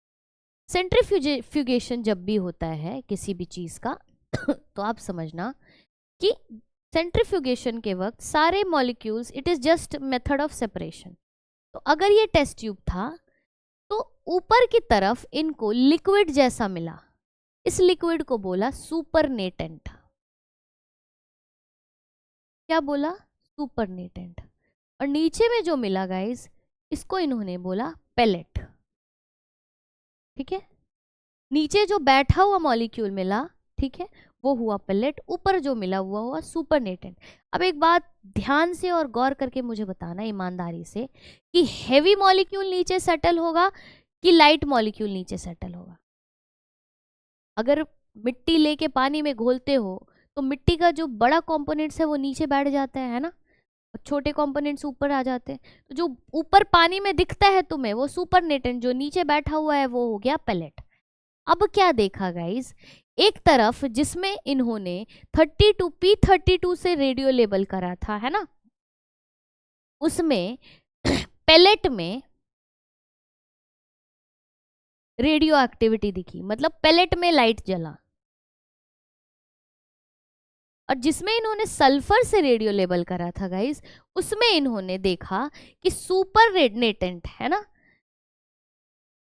[SPEAKER 1] सेंट्रीफ्यूगेशन जब भी होता है किसी भी चीज़ का तो आप समझना कि सेंट्रीफ्यूगेशन के वक्त सारे molecules, it is just method of separation. तो अगर ये टेस्ट ट्यूब था तो ऊपर की तरफ इनको लिक्विड जैसा मिला, इस लिक्विड को बोला सुपरनेटेंट। क्या बोला? सुपरनेटेंट। और नीचे में जो मिला गाइस, इसको इन्होंने बोला पेलेट। ठीक है, नीचे जो बैठा हुआ मॉलिक्यूल मिला, ठीक है, वो हुआ पेलेट, ऊपर जो मिला हुआ सुपरनेटेंट। अब एक बात ध्यान से और गौर करके मुझे बताना ईमानदारी से कि हेवी मॉलिक्यूल नीचे सेटल होगा कि लाइट मॉलिक्यूल नीचे सेटल होगा? अगर मिट्टी लेके पानी में घोलते हो तो मिट्टी का जो बड़ा कंपोनेंट्स है वो नीचे बैठ जाता है ना, और छोटे कंपोनेंट्स ऊपर आ जाते हैं। तो जो ऊपर पानी में दिखता है तुम्हें वो सुपरनेटेंट, जो नीचे बैठा हुआ है वो हो गया पेलेट। अब क्या देखा गाइस, एक तरफ जिसमें इन्होंने 32 P32 से रेडियो लेबल करा था, है ना, उसमें पेलेट में रेडियो एक्टिविटी दिखी, मतलब पेलेट में लाइट जला। और जिसमें इन्होंने सल्फर से रेडियो लेबल करा था गाइस, उसमें इन्होंने देखा कि सुपर रेडनेटेंट, है ना,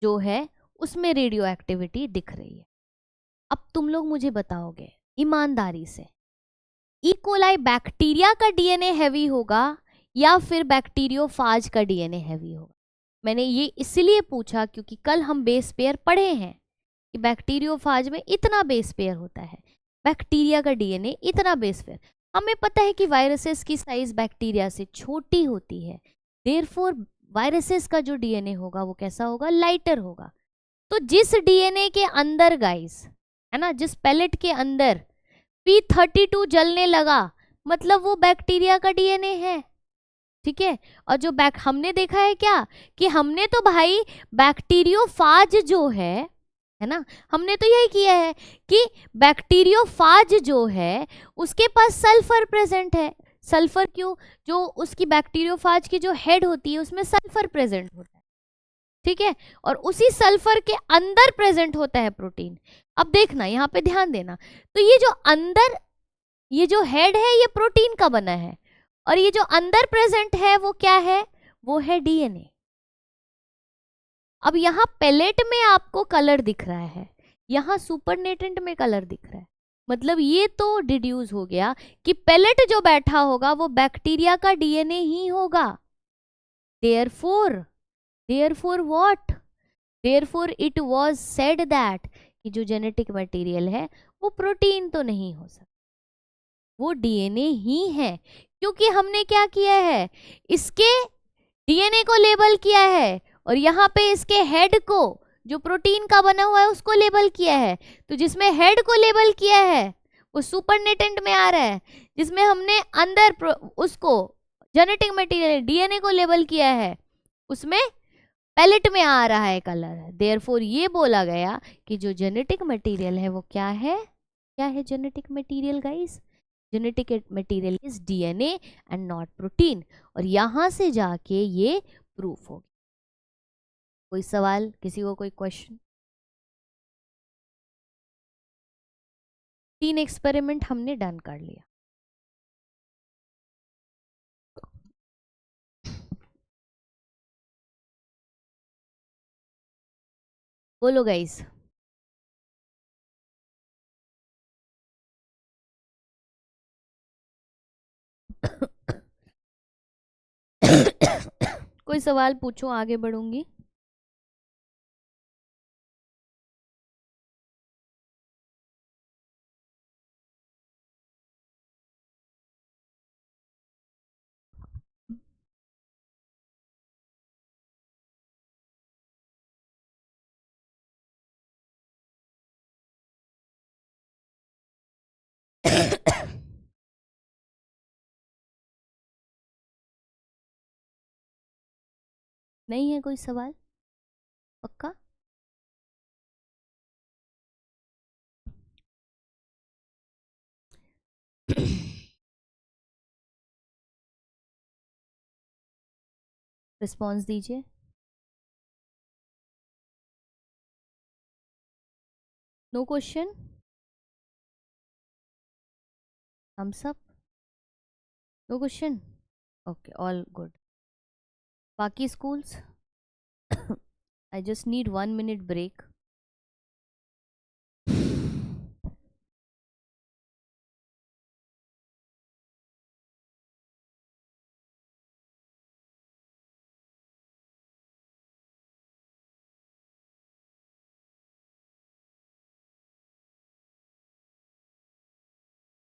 [SPEAKER 1] जो है उसमें रेडियो एक्टिविटी दिख रही है। अब तुम लोग मुझे बताओगे ईमानदारी से इकोलाई बैक्टीरिया का डीएनए हैवी होगा या फिर बैक्टीरियोफाज का डीएनए हैवी होगा? मैंने ये इसलिए पूछा क्योंकि कल हम बेस पेयर पढ़े हैं कि बैक्टीरियोफाज में इतना बेस पेयर होता है, बैक्टीरिया का डीएनए इतना बेस पेयर। हमें पता है कि वायरसेस की साइज बैक्टीरिया से छोटी होती है, देयरफॉर वायरसेस का जो डीएनए होगा वो कैसा होगा? लाइटर होगा। तो जिस डीएनए के अंदर गाइस, है ना, जिस पैलेट के अंदर P32 जलने लगा, मतलब वो बैक्टीरिया का डीएनए है, ठीक है। और जो हमने देखा है क्या कि हमने तो भाई बैक्टीरियोफाज जो है ना, हमने तो यही किया है कि बैक्टीरियोफाज जो है उसके पास सल्फर प्रेजेंट है। सल्फर क्यों? जो उसकी बैक्टीरियोफाज की जो हेड होती है उसमें सल्फर प्रेजेंट होता है, ठीक है, और उसी सल्फर के अंदर प्रेजेंट होता है प्रोटीन। अब देखना, यहाँ पे ध्यान देना, तो ये जो अंदर, ये जो हेड है ये प्रोटीन का बना है, और ये जो अंदर प्रेजेंट है वो क्या है? वो है डीएनए। अब यहाँ पेलेट में आपको कलर दिख रहा है, यहाँ सुपरनेटेंट में कलर दिख रहा है, मतलब ये तो डिड्यूस हो गया कि पेलेट जो बैठा होगा वो बैक्टीरिया का डीएनए ही होगा। Therefore what? Therefore it was said that कि जो जेनेटिक मटेरियल है वो प्रोटीन तो नहीं हो सकता, वो डीएनए ही है। क्योंकि हमने क्या किया है? इसके डीएनए को लेबल किया है और यहाँ पे इसके हेड को, जो प्रोटीन का बना हुआ है, उसको लेबल किया है। तो जिसमें हेड को लेबल किया है वो सुपरनेटेंट में आ रहा है, जिसमें हमने अंदर उसको जेनेटिक मटेरियल डीएनए को लेबल किया है उसमें पैलेट में आ रहा है कलर। देयरफॉर ये बोला गया कि जो जेनेटिक मटेरियल है वो क्या है? क्या है genetic material guys? Genetic material is DNA and not protein. और यहां से जाके ये प्रूफ हो। कोई सवाल? किसी को कोई क्वेश्चन? 3 एक्सपेरिमेंट हमने डन कर लिया। बोलो गाइस। कोई सवाल पूछो, आगे बढ़ूंगी। नहीं है कोई सवाल? पक्का? रिस्पॉन्स दीजिए। No question? Thumbs up? No question? Okay, all good. बाकी schools? I just need 1 minute break.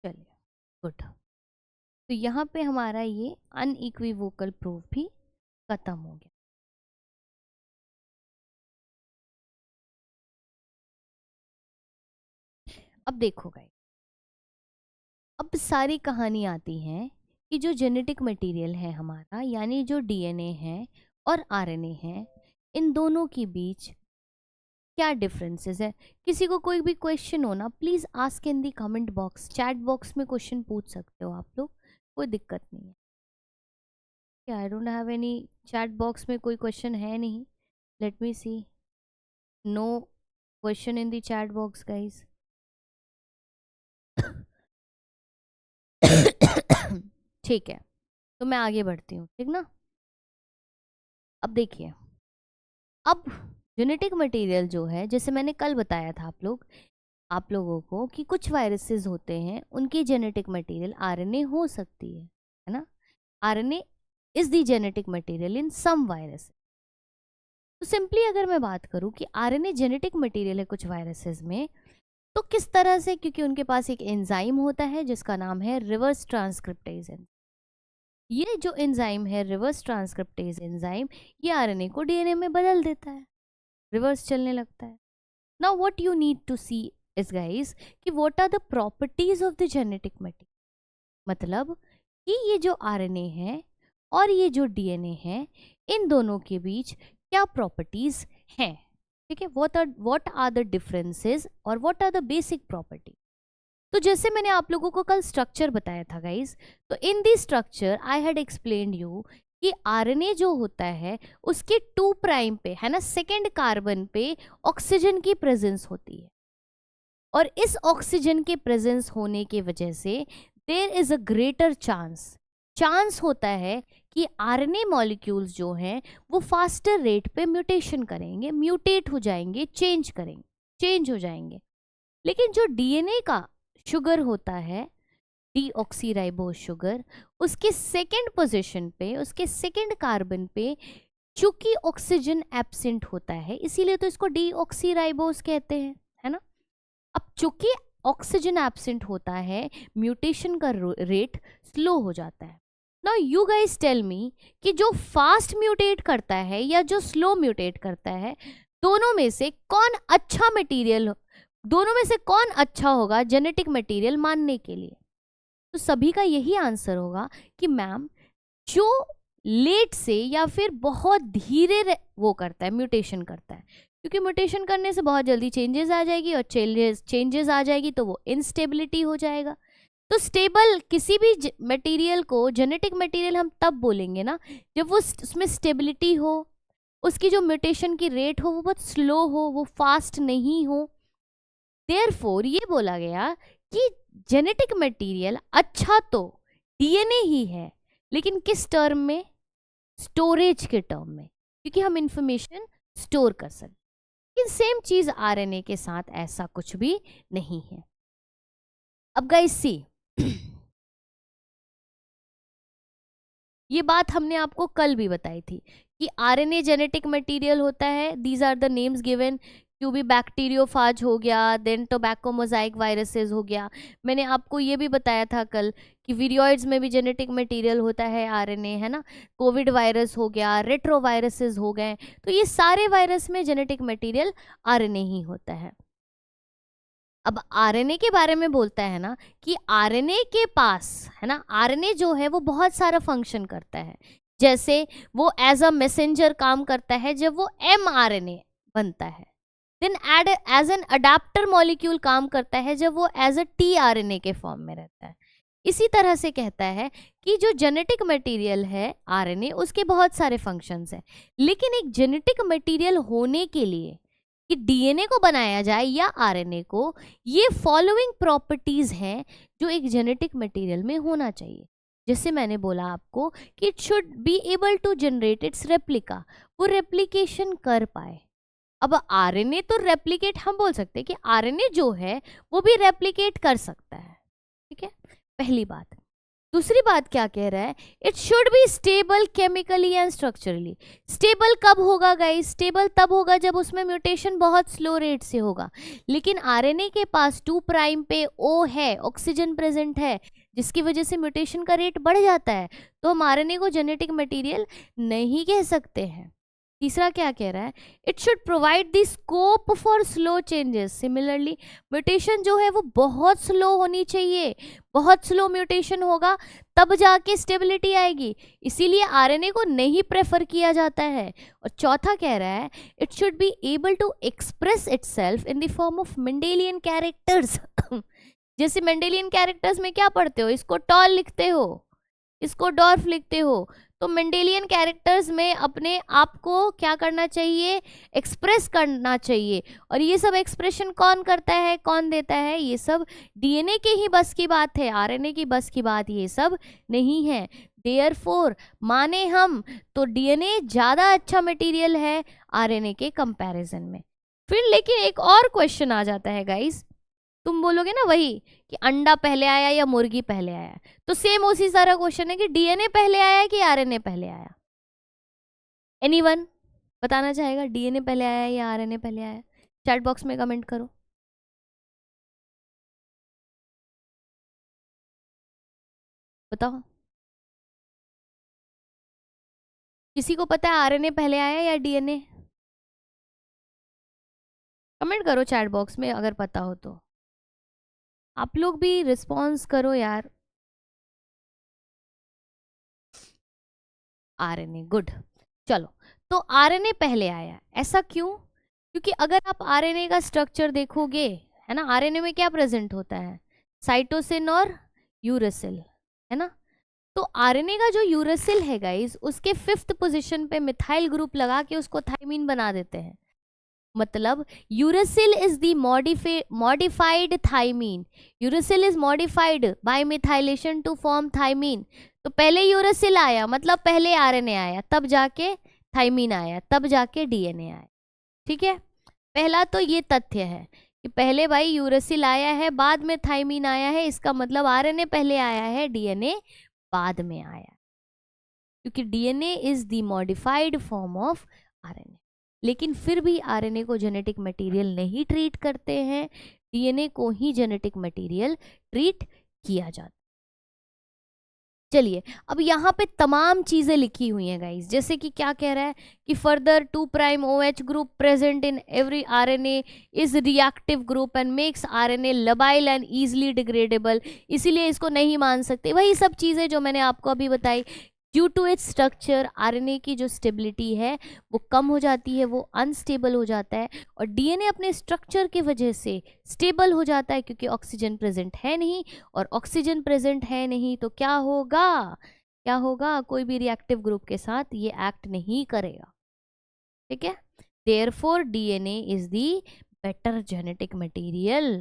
[SPEAKER 1] चलिए, गुड। तो यहाँ पे हमारा ये अनइक्विवोकल प्रूफ भी खत्म हो गया। अब देखो गाइस, अब सारी कहानी आती है कि जो जेनेटिक मटेरियल है हमारा, यानी जो डीएनए है और आरएनए है, इन दोनों के बीच क्या डिफरेंसेस है। किसी को कोई भी क्वेश्चन हो ना, please ask in the comment box, chat box में क्वेश्चन पूछ सकते हो आप लोग, कोई दिक्कत नहीं है। I don't have any, chat box में कोई क्वेश्चन है नहीं। Let me see, no question in the chat box guys. ठीक है, तो मैं आगे बढ़ती हूँ, ठीक ना। अब देखिए, अब जेनेटिक मटेरियल जो है, जैसे मैंने कल बताया था आप लोग, आप लोगों को कि कुछ वायरसेस होते हैं उनकी जेनेटिक मटेरियल आरएनए हो सकती है ना। RNA is the genetic material in some virus. तो सिंपली अगर मैं बात करूं कि आरएनए जेनेटिक मटेरियल है कुछ वायरसेस में, तो किस तरह से, क्योंकि उनके पास एक एंजाइम होता है जिसका नाम है रिवर्स ट्रांसक्रिप्टेज एंजाइम। ये जो एंजाइम है रिवर्स ट्रांसक्रिप्टेज एंजाइम, ये आरएनए को डीएनए में बदल देता है, रिवर्स चलने लगता है। Now what you need to see is guys कि what are the properties of the genetic material, मतलब कि ये जो आरएनए है और ये जो डीएनए है, इन दोनों के बीच क्या प्रॉपर्टीज हैं, ठीक है। व्हाट आर द डिफरेंसेस और what are the basic property. तो जैसे मैंने आप लोगों को कल स्ट्रक्चर बताया था गाइस, तो in the structure I had explained you कि आरएनए जो होता है उसके 2 प्राइम पे, है ना, सेकेंड कार्बन पे ऑक्सीजन की प्रेजेंस होती है, और इस ऑक्सीजन के प्रेजेंस होने की वजह से there is a greater chance होता है कि आरएनए मॉलिक्यूल्स जो हैं वो फास्टर रेट पे म्यूटेशन करेंगे, म्यूटेट हो जाएंगे, चेंज हो जाएंगे। लेकिन जो डीएनए का शुगर होता है, डीऑक्सीराइबोज शुगर, उसके सेकेंड पोजीशन पे, उसके सेकेंड कार्बन पे चूंकि ऑक्सीजन एब्सेंट होता है, इसीलिए तो इसको डीऑक्सीराइबोज कहते हैं, है ना। अब चूंकि ऑक्सीजन एब्सेंट होता है, म्यूटेशन का रेट स्लो हो जाता है। Now you guys tell me कि जो फास्ट म्यूटेट करता है या जो स्लो म्यूटेट करता है, दोनों में से कौन अच्छा मटेरियल, दोनों में से कौन अच्छा होगा जेनेटिक मटेरियल मानने के लिए? तो सभी का यही आंसर होगा कि मैम जो लेट से या फिर बहुत धीरे वो करता है, म्यूटेशन करता है, क्योंकि म्यूटेशन करने से बहुत जल्दी चेंजेस आ जाएगी, और चेंजेस आ जाएगी तो वो इंस्टेबिलिटी हो जाएगा। तो स्टेबल किसी भी मटेरियल को जेनेटिक मटेरियल हम तब बोलेंगे ना जब वो उसमें स्टेबिलिटी हो, उसकी जो म्यूटेशन की रेट हो वो बहुत स्लो हो, वो फास्ट नहीं हो। देयरफॉर ये बोला गया कि जेनेटिक मटेरियल अच्छा तो डीएनए ही है, लेकिन किस टर्म में? स्टोरेज के टर्म में, क्योंकि हम इंफॉर्मेशन स्टोर कर सकते। लेकिन सेम चीज आरएनए के साथ ऐसा कुछ भी नहीं है। अब गाइस सी ये बात हमने आपको कल भी बताई थी कि आरएनए जेनेटिक मटेरियल होता है। These are the names given, Q B bacteriophage हो गया, देन टोबैको मोजाइक वायरसेस हो गया। मैंने आपको ये भी बताया था कल कि वीरियोइड्स में भी जेनेटिक मटेरियल होता है आरएनए, है ना। कोविड वायरस हो गया, रेट्रो वायरसेस हो गए, तो ये सारे वायरस में जेनेटिक मटेरियल आरएनए ही होता है। अब आरएनए के बारे में बोलता है ना कि आरएनए के पास, है ना, आरएनए जो है वो बहुत सारा फंक्शन करता है। जैसे वो एज अ मैसेंजर काम करता है जब वो एमआरएनए बनता है, then as an adapter molecule काम करता है जब वो एज अ टीआरएनए के फॉर्म में रहता है। इसी तरह से कहता है कि जो जेनेटिक मटेरियल है आरएनए, उसके बहुत सारे फंक्शंस हैं, लेकिन एक जेनेटिक मटेरियल होने के लिए कि डीएनए को बनाया जाए या आरएनए को, ये फॉलोइंग प्रॉपर्टीज हैं जो एक जेनेटिक मटेरियल में होना चाहिए। जैसे मैंने बोला आपको कि it should be able to generate its replica, वो रेप्लिकेशन कर पाए। अब आरएनए तो रेप्लिकेट, हम बोल सकते हैं कि आरएनए जो है वो भी रेप्लिकेट कर सकता है, ठीक है, पहली बात। दूसरी बात क्या कह रहा है? It should be stable chemically and structurally. Stable कब होगा गाइस? स्टेबल तब होगा जब उसमें म्यूटेशन बहुत स्लो रेट से होगा। लेकिन आरएनए के पास 2 प्राइम पे ओ है, ऑक्सीजन प्रेजेंट है, जिसकी वजह से म्यूटेशन का रेट बढ़ जाता है, तो हम आरएनए को जेनेटिक मटेरियल नहीं कह सकते हैं। तीसरा क्या कह रहा है? It should provide the scope for slow changes. Similarly mutation जो है वो बहुत स्लो होनी चाहिए, बहुत स्लो म्यूटेशन होगा तब जाके स्टेबिलिटी आएगी, इसीलिए आरएनए को नहीं प्रेफर किया जाता है। और चौथा कह रहा है it should be able to express itself in the form of Mendelian characters. जैसे मेंडेलियन कैरेक्टर्स में क्या पढ़ते हो? इसको टॉल लिखते हो, इसको डॉर्फ लिखते हो, तो मेंडेलियन कैरेक्टर्स में अपने आप को क्या करना चाहिए? एक्सप्रेस करना चाहिए। और ये सब एक्सप्रेशन कौन करता है, कौन देता है? ये सब डीएनए के ही बस की बात है, आरएनए की बस की बात ये सब नहीं है। देयरफॉर माने हम तो डीएनए ज़्यादा अच्छा मटेरियल है आरएनए के कंपैरिजन में। फिर लेकिन एक और क्वेश्चन आ जाता है गाइस तुम बोलोगे ना वही कि अंडा पहले आया या मुर्गी पहले आया, तो सेम उसी तरह क्वेश्चन है कि डीएनए पहले आया कि आरएनए पहले आया। एनीवन बताना चाहेगा डीएनए पहले आया या आरएनए पहले आया? चैट बॉक्स में कमेंट करो, बताओ। किसी को पता है आरएनए पहले आया या डीएनए? कमेंट करो चैट बॉक्स में अगर पता हो तो। आप लोग भी रिस्पॉन्स करो यार। RNA, good. चलो, तो आरएनए पहले आया, ऐसा क्यों? क्योंकि अगर आप आरएनए का स्ट्रक्चर देखोगे, है ना, आरएनए में क्या प्रेजेंट होता है? साइटोसिन और यूरेसिल, है ना। तो आरएनए का जो यूरेसिल है गाइस, उसके 5th पोजीशन पे मिथाइल ग्रुप लगा के उसको थाइमीन बना देते हैं। मतलब uracil is the modified thymine, uracil is modified by methylation to form thymine. तो पहले यूरेसिल आया, मतलब पहले आरएनए आया, तब जाके थाइमीन आया, तब जाके डीएनए आया। ठीक है, पहला तो ये तथ्य है कि पहले भाई यूरेसिल आया है, बाद में थाइमीन आया है, इसका मतलब आरएनए पहले आया है, डीएनए बाद में आया, क्योंकि DNA is the modified form of RNA. लेकिन फिर भी आरएनए को जेनेटिक मटेरियल नहीं ट्रीट करते हैं, डीएनए को ही जेनेटिक मटेरियल ट्रीट किया जाता है। चलिए, अब यहाँ पे तमाम चीजें लिखी हुई हैं गाइस, जैसे कि क्या कह रहा है कि further 2' OH group present in every RNA is reactive group and makes RNA labile and easily degradable, इसीलिए इसको नहीं मान सकते। वही सब चीजें जो मैंने आपको अभी बताई, due to its structure RNA की जो स्टेबिलिटी है वो कम हो जाती है, वो अनस्टेबल हो जाता है, और डीएनए अपने स्ट्रक्चर की वजह से स्टेबल हो जाता है, क्योंकि ऑक्सीजन प्रेजेंट है नहीं, और ऑक्सीजन प्रेजेंट है नहीं तो क्या होगा? क्या होगा? कोई भी रिएक्टिव ग्रुप के साथ ये एक्ट नहीं करेगा। ठीक है, therefore DNA is the better genetic material,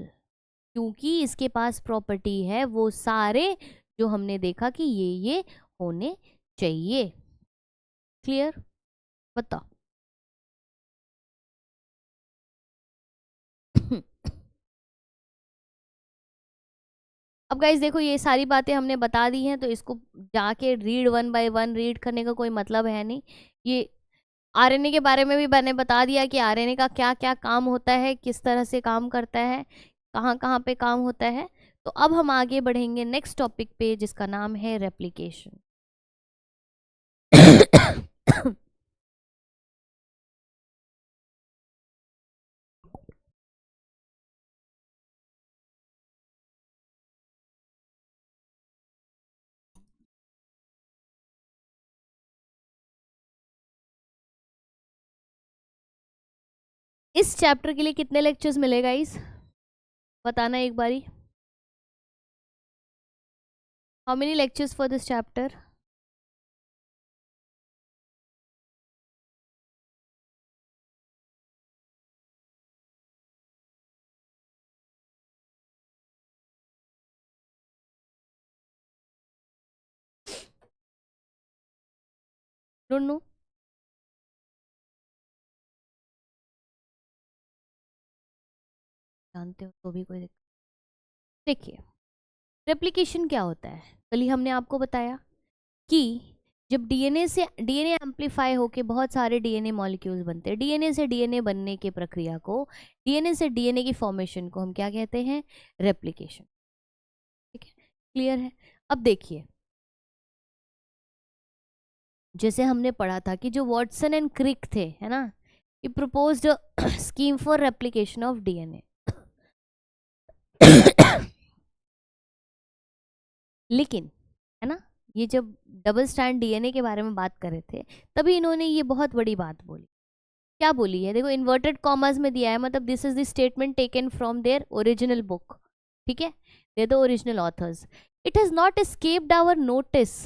[SPEAKER 1] क्योंकि इसके पास प्रॉपर्टी है वो सारे जो हमने देखा कि ये होने चाहिए। क्लियर? बताओ। अब गाइज देखो, ये सारी बातें हमने बता दी हैं, तो इसको जाके रीड 1 बाय 1 रीड करने का कोई मतलब है नहीं। ये आरएनए के बारे में भी मैंने बता दिया कि आरएनए का क्या क्या काम होता है, किस तरह से काम करता है, कहाँ कहाँ पे काम होता है। तो अब हम आगे बढ़ेंगे नेक्स्ट टॉपिक पे, जिसका नाम है रेप्लिकेशन। इस चैप्टर के लिए कितने लेक्चर्स मिलेगा इस, बताना एक बारी। How many lectures for this chapter? Don't know. जानते हो तो भी कोई दिक्कत। देखिए, रेप्लिकेशन क्या होता है, कल ही हमने आपको बताया कि जब डीएनए एम्पलीफाई होके बहुत सारे डीएनए मॉलिक्यूल्स बनते हैं, डीएनए से डीएनए बनने की प्रक्रिया को, डीएनए से डीएनए की फॉर्मेशन को हम क्या कहते हैं? रेप्लिकेशन। ठीक है, क्लियर है? अब देखिए, जैसे हमने पढ़ा था कि जो वॉटसन एंड क्रिक थे, है ना, ये proposed scheme for replication of DNA. लेकिन, है ना, ये जब डबल स्ट्रैंड डीएनए के बारे में बात कर रहे थे, तभी इन्होंने ये बहुत बड़ी बात बोली। क्या बोली है? देखो, इन्वर्टेड कॉमर्स में दिया है, मतलब this is the statement taken from their original book. ठीक है, they the original authors. It has not escaped our notice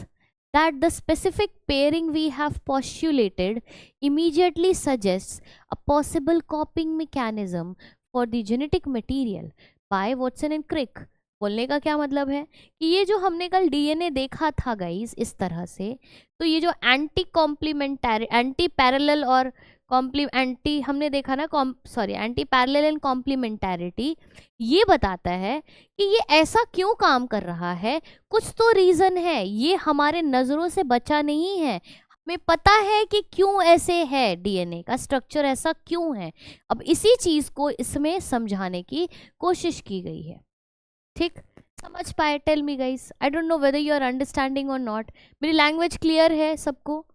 [SPEAKER 1] that the specific pairing we have postulated immediately suggests a possible copying mechanism for the genetic material by Watson and Crick। बोलने का क्या मतलब है कि ये जो हमने कल डीएनए देखा था गाइस इस तरह से, तो ये जो एंटी कॉम्प्लीमेंटरी, एंटी पैरेलल और एंटी हमने देखा ना, एंटी पैरेलल एंड कॉम्प्लीमेंटैरिटी, ये बताता है कि ये ऐसा क्यों काम कर रहा है, कुछ तो रीजन है, ये हमारे नजरों से बचा नहीं है, हमें पता है कि क्यों ऐसे है, डीएनए का स्ट्रक्चर ऐसा क्यों है। अब इसी चीज को इसमें समझाने की कोशिश की गई है। ठीक, समझ पाए? Tell me guys, I don't know whether you are understanding और नॉट। मेरी लैंग्वेज क्लियर है सबको?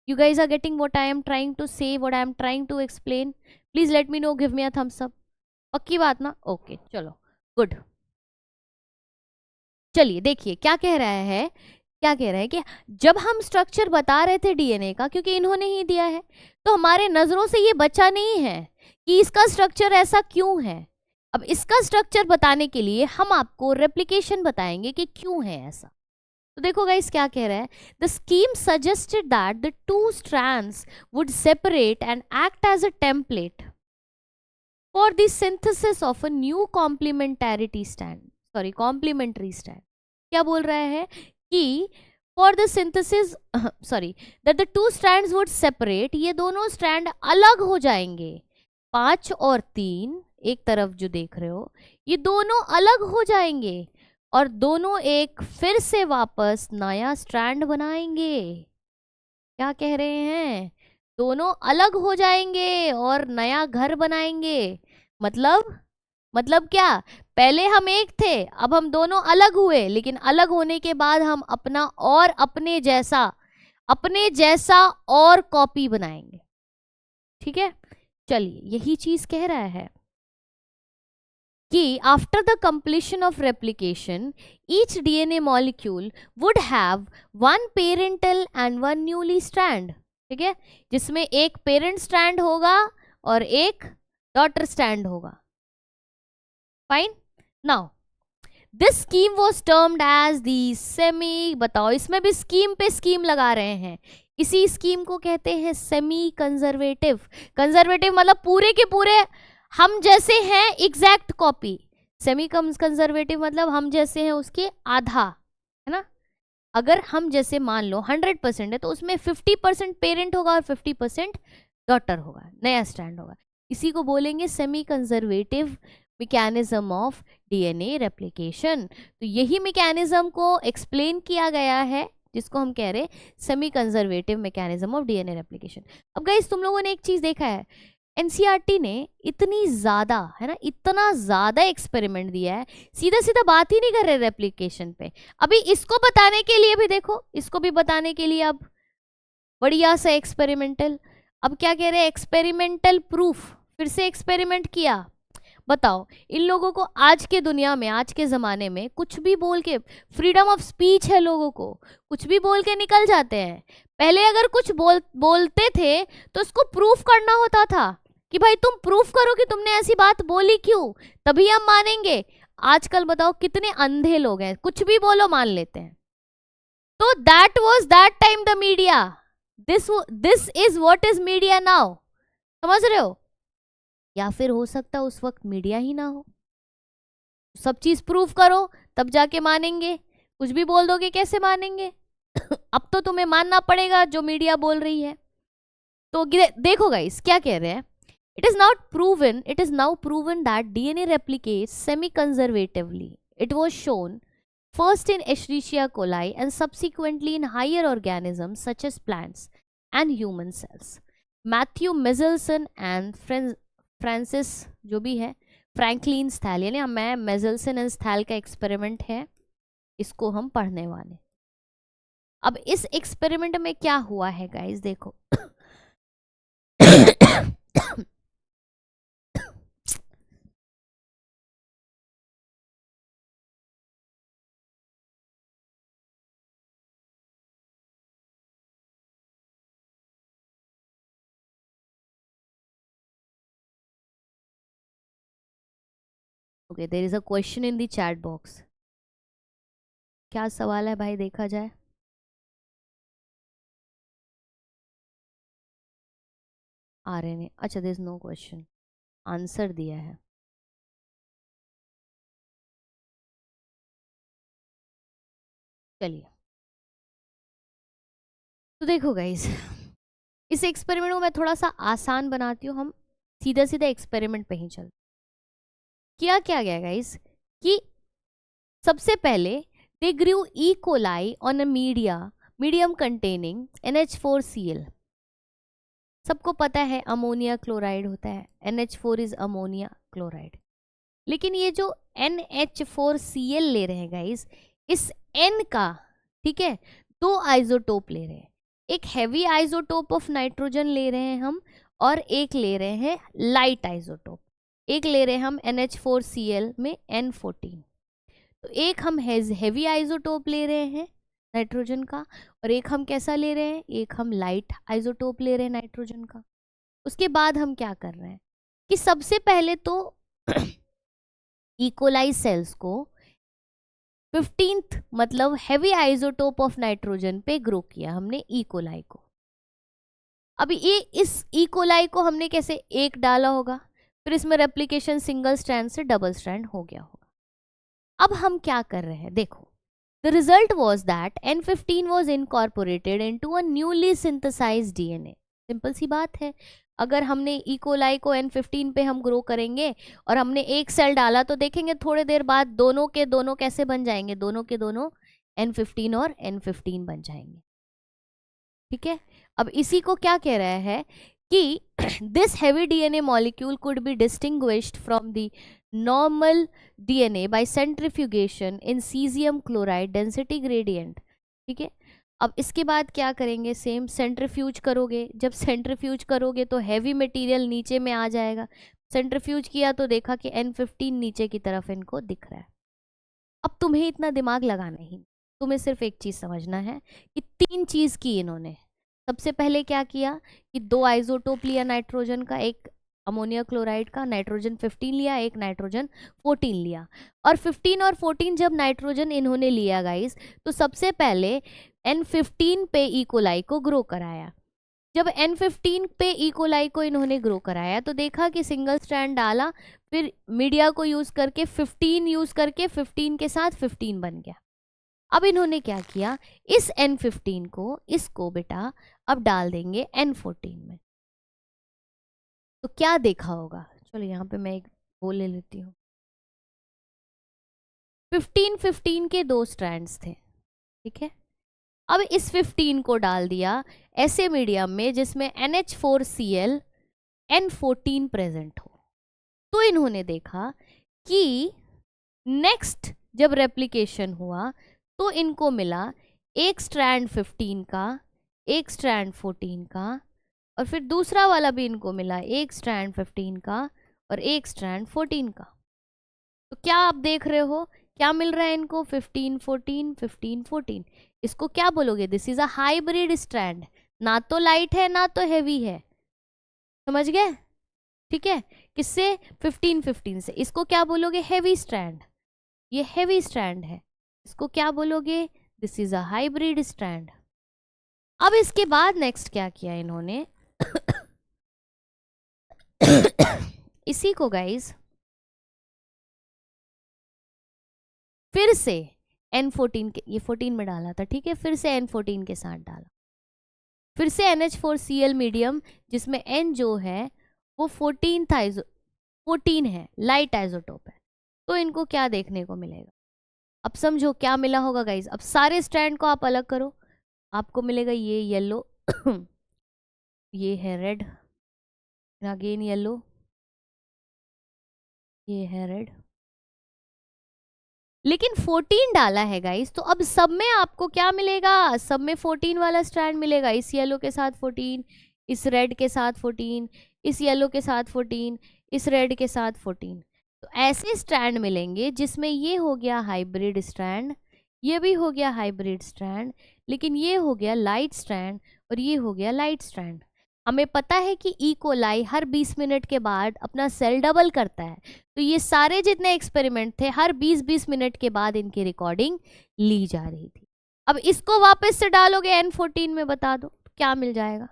[SPEAKER 1] You guys are getting what I am trying to say, what I am trying to explain? Please let me know, give me a thumbs up. पक्की बात ना? Okay चलो, good. चलिए देखिए क्या कह रहा है, क्या कह रहा है कि जब हम स्ट्रक्चर बता रहे थे डीएनए का, क्योंकि इन्होंने ही दिया है, तो हमारे नजरों से ये बचा नहीं है कि इसका स्ट्रक्चर ऐसा क्यों है। अब इसका स्ट्रक्चर बताने के लिए हम आपको रेप्लिकेशन बताएंगे कि क्यों है ऐसा। तो देखो गाइस क्या कह रहा है, the scheme suggested that the two strands would separate and act as a template for the synthesis of a new complementary strand. क्या बोल रहा है कि for the synthesis that the two strands would separate, ये दोनों strand अलग हो जाएंगे, 5 और 3 एक तरफ जो देख रहे हो, ये दोनों अलग हो जाएंगे और दोनों एक फिर से वापस नया स्ट्रैंड बनाएंगे। क्या कह रहे हैं, दोनों अलग हो जाएंगे और नया घर बनाएंगे। मतलब क्या, पहले हम एक थे, अब हम दोनों अलग हुए, लेकिन अलग होने के बाद हम अपना और अपने जैसा और कॉपी बनाएंगे। ठीक है, चलिए यही चीज कह रहा है कि after the completion of replication each DNA molecule would have 1 parental and 1 newly strand. ठीक है, जिसमें एक पेरेंट स्ट्रैंड होगा और एक डॉटर स्ट्रैंड होगा। Fine, now this scheme was termed as the semi, बताओ इसमें भी स्कीम पे स्कीम लगा रहे हैं, इसी स्कीम को कहते हैं सेमी कंजर्वेटिव। कंजर्वेटिव मतलब पूरे के पूरे हम जैसे हैं, एग्जैक्ट कॉपी। सेमी कंजर्वेटिव मतलब हम जैसे हैं उसके आधा, है ना। अगर हम जैसे मान लो 100% है तो उसमें 50% पेरेंट होगा और 50% डॉटर होगा, नया स्ट्रैंड होगा। इसी को बोलेंगे semi conservative mechanism of DNA replication. तो यही मैकेनिज्म को एक्सप्लेन किया गया है जिसको हम कह रहे हैं semi conservative mechanism of DNA replication. अब गाइस तुम लोगों ने एक चीज देखा है, एनसीईआरटी ने इतनी ज्यादा, है ना, इतना ज्यादा एक्सपेरिमेंट दिया है, सीधा सीधा बात ही नहीं कर रहे रेप्लिकेशन पे। अभी इसको बताने के लिए भी देखो, इसको भी बताने के लिए अब बढ़िया सा एक्सपेरिमेंटल, अब क्या कह रहे हैं, एक्सपेरिमेंटल प्रूफ, फिर से एक्सपेरिमेंट किया। बताओ इन लोगों को आज के दुनिया में, आज के ज़माने में कुछ भी बोल के, फ्रीडम ऑफ स्पीच है, लोगों को कुछ भी बोल के निकल जाते हैं। पहले अगर कुछ बोलते थे तो उसको प्रूफ करना होता था कि भाई तुम प्रूफ करो कि तुमने ऐसी बात बोली क्यों, तभी हम मानेंगे। आजकल बताओ कितने अंधे लोग हैं, कुछ भी बोलो मान लेते हैं। तो that was that time the media, this is what is media now. समझ रहे हो? या फिर हो सकता उस वक्त मीडिया ही ना हो, सब चीज प्रूफ करो तब जाके मानेंगे, कुछ भी बोल दोगे कैसे मानेंगे? अब तो तुम्हें मानना पड़ेगा जो मीडिया बोल रही है। तो देखो गाइस क्या कह रहे हैं, it is now proven that DNA replicates semi conservatively. It was shown first in Escherichia coli and subsequently in higher organisms such as plants and human cells. Matthew Meselson and Francis जो भी है, Franklin स्थैल, यानी मैं मेजल्सन and स्थैल का experiment है, इसको हम पढ़ने वाले। अब इस एक्सपेरिमेंट में क्या हुआ है गाइस, देखो okay, there is a question in the chat box. क्या सवाल है भाई, देखा जाए। आ रहे ने, अच्छा there is no question, answer दिया है। चलिए तो देखो गाइस, इस एक्सपेरिमेंट को मैं थोड़ा सा आसान बनाती हूँ, हम सीधा सीधा एक्सपेरिमेंट पे ही चलते। किया क्या गया गाइस कि सबसे पहले they grew E coli on a medium containing NH4Cl। सबको पता है अमोनिया क्लोराइड होता है, NH4 इज अमोनिया क्लोराइड। लेकिन ये जो NH4Cl ले रहे हैं गाइस, इस N का, ठीक है, दो आइसोटोप ले रहे हैं। एक हैवी आइसोटोप ऑफ नाइट्रोजन ले रहे हैं हम, और एक ले रहे हैं लाइट आइसोटोप। एक ले रहे हैं हम NH4Cl में N14। तो एक हम हैवी आइसोटोप ले रहे हैं नाइट्रोजन का, और एक हम कैसा ले रहे हैं, एक हम लाइट आइसोटोप ले रहे हैं नाइट्रोजन का। उसके बाद हम क्या कर रहे हैं कि सबसे पहले तो इकोलाई सेल्स को 15th मतलब हैवी आइसोटोप ऑफ नाइट्रोजन पे ग्रो किया हमने इकोलाई को। अभी ये इस इकोलाई को हमने कैसे एक डाला होगा, फिर इसमें रेप्लिकेशन सिंगल स्ट्रैंड से डबल स्ट्रैंड हो गया होगा। अब हम क्या कर रहे हैं, देखो, the result was that N15 was incorporated into a newly synthesised DNA। Simple सी बात है, अगर हमने इकोलाई को N15 पे हम ग्रो करेंगे और हमने एक सेल डाला तो देखेंगे थोड़े देर बाद दोनों के दोनों कैसे बन जाएंगे, दोनों के दोनों N15 और N15 बन जाएंगे। ठीक है, अब इसी को क्या कह रहा है कि this heavy DNA molecule could be distinguished from the normal DNA bye centrifugation in caesium chloride density gradient. ठीक है, अब इसके बाद क्या करेंगे, सेम सेंट्रीफ्यूज करोगे। जब सेंट्रीफ्यूज करोगे तो हैवी मटेरियल नीचे में आ जाएगा। सेंट्रीफ्यूज किया तो देखा कि N15 नीचे की तरफ इनको दिख रहा है। अब तुम्हें इतना दिमाग लगाना ही, तुम्हें सिर्फ एक चीज समझना है कि तीन चीज की इन्होंने। सबसे पहले क्या किया कि दो आइसोटोप लिया नाइट्रोजन का, एक अमोनिया क्लोराइड का, नाइट्रोजन 15 लिया, एक नाइट्रोजन 14 लिया। और 15 और 14 जब नाइट्रोजन इन्होंने लिया गाइस, तो सबसे पहले N15 पे इकोलाई को ग्रो कराया। जब N15 पे इकोलाई को इन्होंने ग्रो कराया तो देखा कि सिंगल स्ट्रैंड डाला, फिर मीडिया को यूज करके 15 यूज करके 15 के साथ 15 बन गया। अब इन्होंने क्या किया, इस N15 को, इसको बेटा अब डाल देंगे N14 में, तो क्या देखा होगा। चलो यहाँ पे मैं एक वो ले लेती हूँ। 15 के दो स्ट्रैंड्स थे, ठीक है। अब इस 15 को डाल दिया ऐसे मीडियम में जिसमें NH4Cl N14 प्रेजेंट हो, तो इन्होंने देखा कि नेक्स्ट जब रेप्लिकेशन हुआ तो इनको मिला एक स्ट्रैंड 15 का, एक स्ट्रैंड 14 का, और फिर दूसरा वाला भी इनको मिला एक स्ट्रैंड 15 का और एक स्ट्रैंड 14 का। तो क्या आप देख रहे हो क्या मिल रहा है इनको, 15 14 15 14। इसको क्या बोलोगे, this is a hybrid strand, ना तो लाइट है ना तो हैवी है। समझ गए, ठीक है। किससे, 15 15 से। इसको क्या बोलोगे, हैवी स्ट्रैंड, ये हैवी स्ट्रैंड है। इसको क्या बोलोगे, this is a hybrid strand. अब इसके बाद नेक्स्ट क्या किया इन्होंने इसी को गाइस फिर से N14 के, ये 14 में डाला था, ठीक है, फिर से N14 के साथ डाला, फिर से NH4Cl मीडियम जिसमें N जो है वो 14 है, लाइट आइसोटोप है। तो इनको क्या देखने को मिलेगा, अब समझो क्या मिला होगा गाइस। अब सारे स्ट्रैंड को आप अलग करो, आपको मिलेगा ये येलो ये है रेड, अगेन येलो, ये है रेड, लेकिन 14 डाला है गाइस, तो अब सब में आपको क्या मिलेगा, सब में 14 वाला स्ट्रैंड मिलेगा। इस येलो के साथ 14, इस रेड के साथ 14, इस येलो के साथ 14, इस रेड के साथ 14। तो ऐसे स्ट्रैंड मिलेंगे जिसमें ये हो गया हाइब्रिड स्ट्रैंड, ये भी हो गया हाइब्रिड स्ट्रैंड, लेकिन ये हो गया लाइट स्ट्रैंड और ये हो गया लाइट स्ट्रैंड। हमें पता है कि ई कोलाई हर 20 मिनट के बाद अपना सेल डबल करता है, तो ये सारे जितने एक्सपेरिमेंट थे हर 20-20 मिनट के बाद इनकी रिकॉर्डिंग ली जा रही थी। अब इसको वापस से डालोगे N14 में, बता दो क्या मिल जाएगा।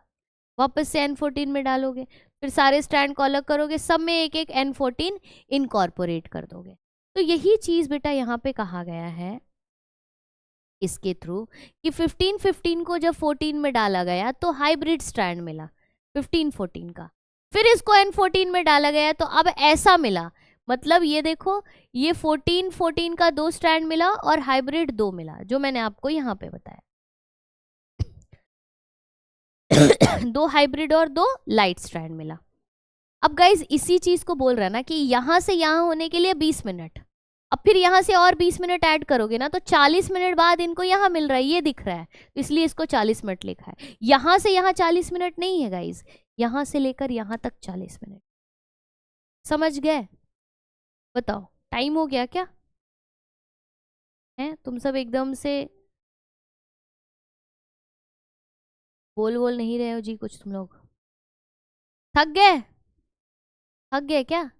[SPEAKER 1] वापस से N14 में डालोगे, फिर सारे स्ट्रैंड को अलग करोगे, सब में एक एक N14 इनकॉर्पोरेट कर दोगे। तो यही चीज बेटा यहाँ पे कहा गया है इसके थ्रू कि 15-15 को जब 14 में डाला गया तो हाइब्रिड स्ट्रैंड मिला 15-14 का, फिर इसको N14 में डाला गया तो अब ऐसा मिला। मतलब ये देखो, ये 14-14 का 2 स्ट्रैंड मिला और हाइब्रिड 2 मिला, जो मैंने आपको यहाँ पे बताया। 2 हाइब्रिड और 2 लाइट स्ट्रैंड मिला। अब गाइज इसी चीज को बोल रहा है ना कि यहां से यहां होने के लिए 20 मिनट, अब फिर यहां से और 20 मिनट ऐड करोगे ना तो 40 मिनट बाद इनको यहां मिल रहा है, ये दिख रहा है, तो इसलिए इसको 40 मिनट लिखा है। यहां से यहां 40 मिनट नहीं है गाइज, यहां से लेकर यहां तक 40 मिनट। समझ गए? बताओ टाइम हो गया क्या है? तुम सब एकदम से बोल बोल नहीं रहे हो जी कुछ, तुम लोग थक गए? थक गए क्या?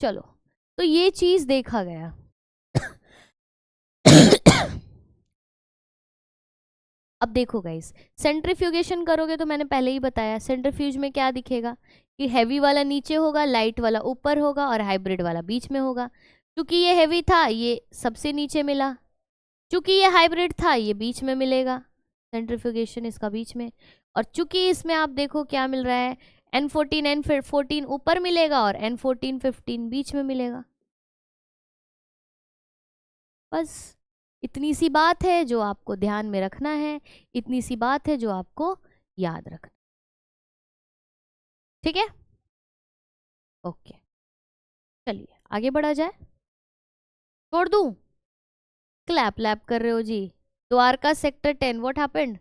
[SPEAKER 1] चलो, तो ये चीज देखा गया। अब देखो गाइस, सेंट्रीफ्यूगेशन करोगे तो मैंने पहले ही बताया, सेंट्रीफ्यूज में क्या दिखेगा कि हैवी वाला नीचे होगा, लाइट वाला ऊपर होगा और हाइब्रिड वाला बीच में होगा। क्योंकि ये हैवी था ये सबसे नीचे मिला, चूंकि ये हाइब्रिड था ये बीच में मिलेगा, सेंट्रीफ्यूगेशन इसका बीच में। और चूंकि इसमें आप देखो क्या मिल रहा है, N14 N14 ऊपर मिलेगा और N14 15 बीच में मिलेगा। बस इतनी सी बात है जो आपको ध्यान में रखना है, इतनी सी बात है जो आपको याद रखना। ठीक है, ओके, चलिए आगे बढ़ा जाए। छोड़ दूं? क्लैप लैप कर रहे हो जी। Dwarka sector 10, what happened?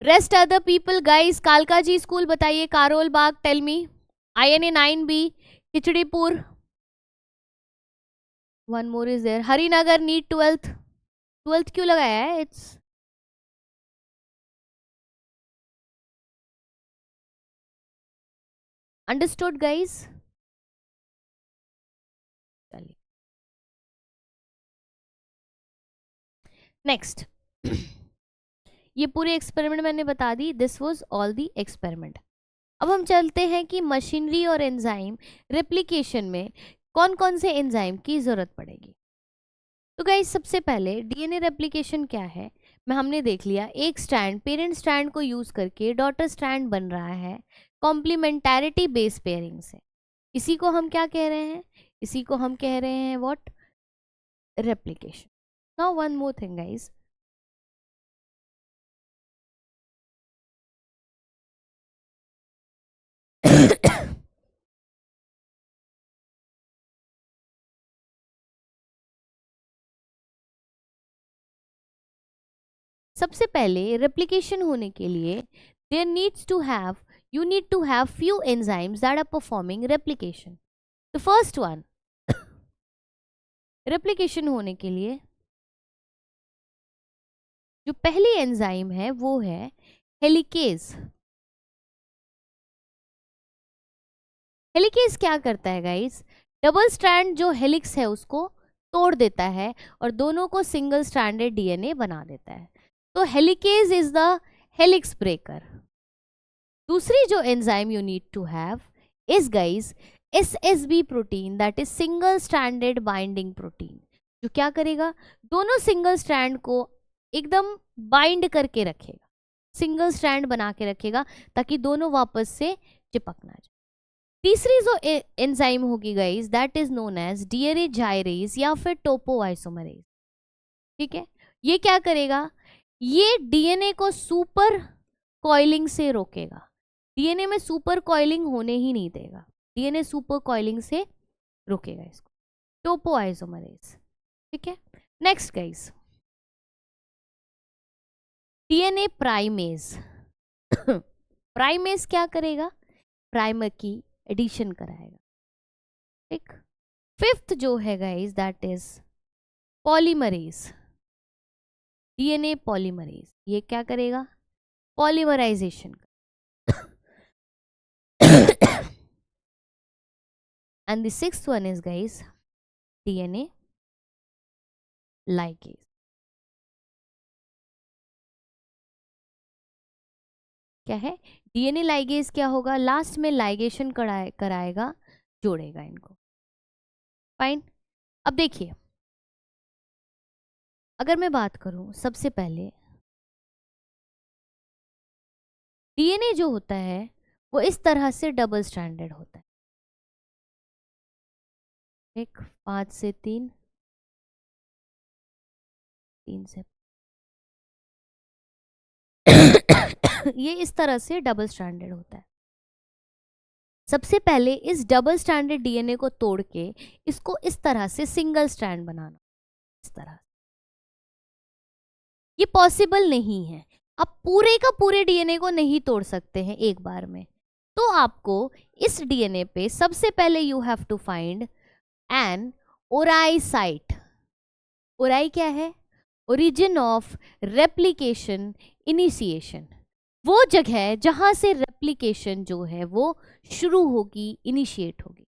[SPEAKER 1] Rest other people guys, कालका जी स्कूल बताइए, Karol Bagh tell me, INA 9B, Khichripur, one more is there, Harinagar नीट 12th। 12th क्यों लगाया है? It's understood guys. चलिए नेक्स्ट। ये पूरी एक्सपेरिमेंट मैंने बता दी, this was all the experiment. अब हम चलते हैं कि मशीनरी और एंजाइम रेप्लिकेशन में कौन कौन से एंजाइम की जरूरत पड़ेगी। तो गाइस सबसे पहले डीएनए रेप्लिकेशन क्या है, मैं हमने देख लिया, एक स्ट्रैंड पेरेंट स्ट्रैंड को यूज करके डॉटर स्ट्रैंड बन रहा है कॉम्प्लीमेंटैरिटी बेस पेयरिंग से। इसी को हम क्या कह रहे हैं? इसी को हम कह रहे हैं what? Replication. Now one more thing guys, सबसे पहले रेप्लिकेशन होने के लिए there needs to have you need to have few enzymes that are performing replication. The first one, replication होने के लिए जो पहली एंजाइम है वो है हेलिकेज। हेलिकेज क्या करता है गाइस? डबल स्ट्रैंड जो हेलिक्स है उसको तोड़ देता है और दोनों को सिंगल स्ट्रैंडेड डीएनए बना देता है। तो helicase is the helix breaker. दूसरी जो enzyme you need to have is guys SSB protein, that is single stranded binding protein, जो क्या करेगा, दोनों सिंगल स्ट्रैंड को एकदम बाइंड करके रखेगा, सिंगल स्ट्रैंड बना के रखेगा ताकि दोनों वापस से चिपक ना जाए। तीसरी जो एंजाइम होगी guys that is known as DNA gyrase या फिर टोपोआइसोमरेज। ठीक है, ये क्या करेगा, ये डीएनए को सुपर कॉइलिंग से रोकेगा, डीएनए में सुपर कॉइलिंग होने ही नहीं देगा, डीएनए सुपर कॉइलिंग से रोकेगा इसको, टोपोआइसोमरेज। ठीक है, next guys, DNA primase. Primase क्या करेगा? प्राइमर की एडिशन कराएगा। ठीक, फिफ्थ जो है guys that is polymerase, DNA polymerase, ये क्या करेगा? Polymerization. And the sixth one is guys DNA ligase. क्या है, डीएनए लाइगेज क्या होगा, लास्ट में लाइगेशन कराएगा, जोड़ेगा इनको। फाइन। अब देखिए, अगर मैं बात करूं, सबसे पहले डीएनए जो होता है वो इस तरह से डबल स्ट्रैंडेड होता है, एक 5 से 3, 3 से ये इस तरह से डबल स्ट्रैंडेड होता है। सबसे पहले इस डबल स्ट्रैंडेड डीएनए को तोड़ के इसको इस तरह से सिंगल स्ट्रैंड बनाना, इस तरह। ये पॉसिबल नहीं है, आप पूरे का पूरे डीएनए को नहीं तोड़ सकते हैं एक बार में। तो आपको इस डीएनए पे सबसे पहले you have to find an ori site. Ori क्या है, ओरिजिन ऑफ रेप्लिकेशन इनिशिएशन, वो जगह जहां से रेप्लिकेशन जो है वो शुरू होगी, इनिशिएट होगी।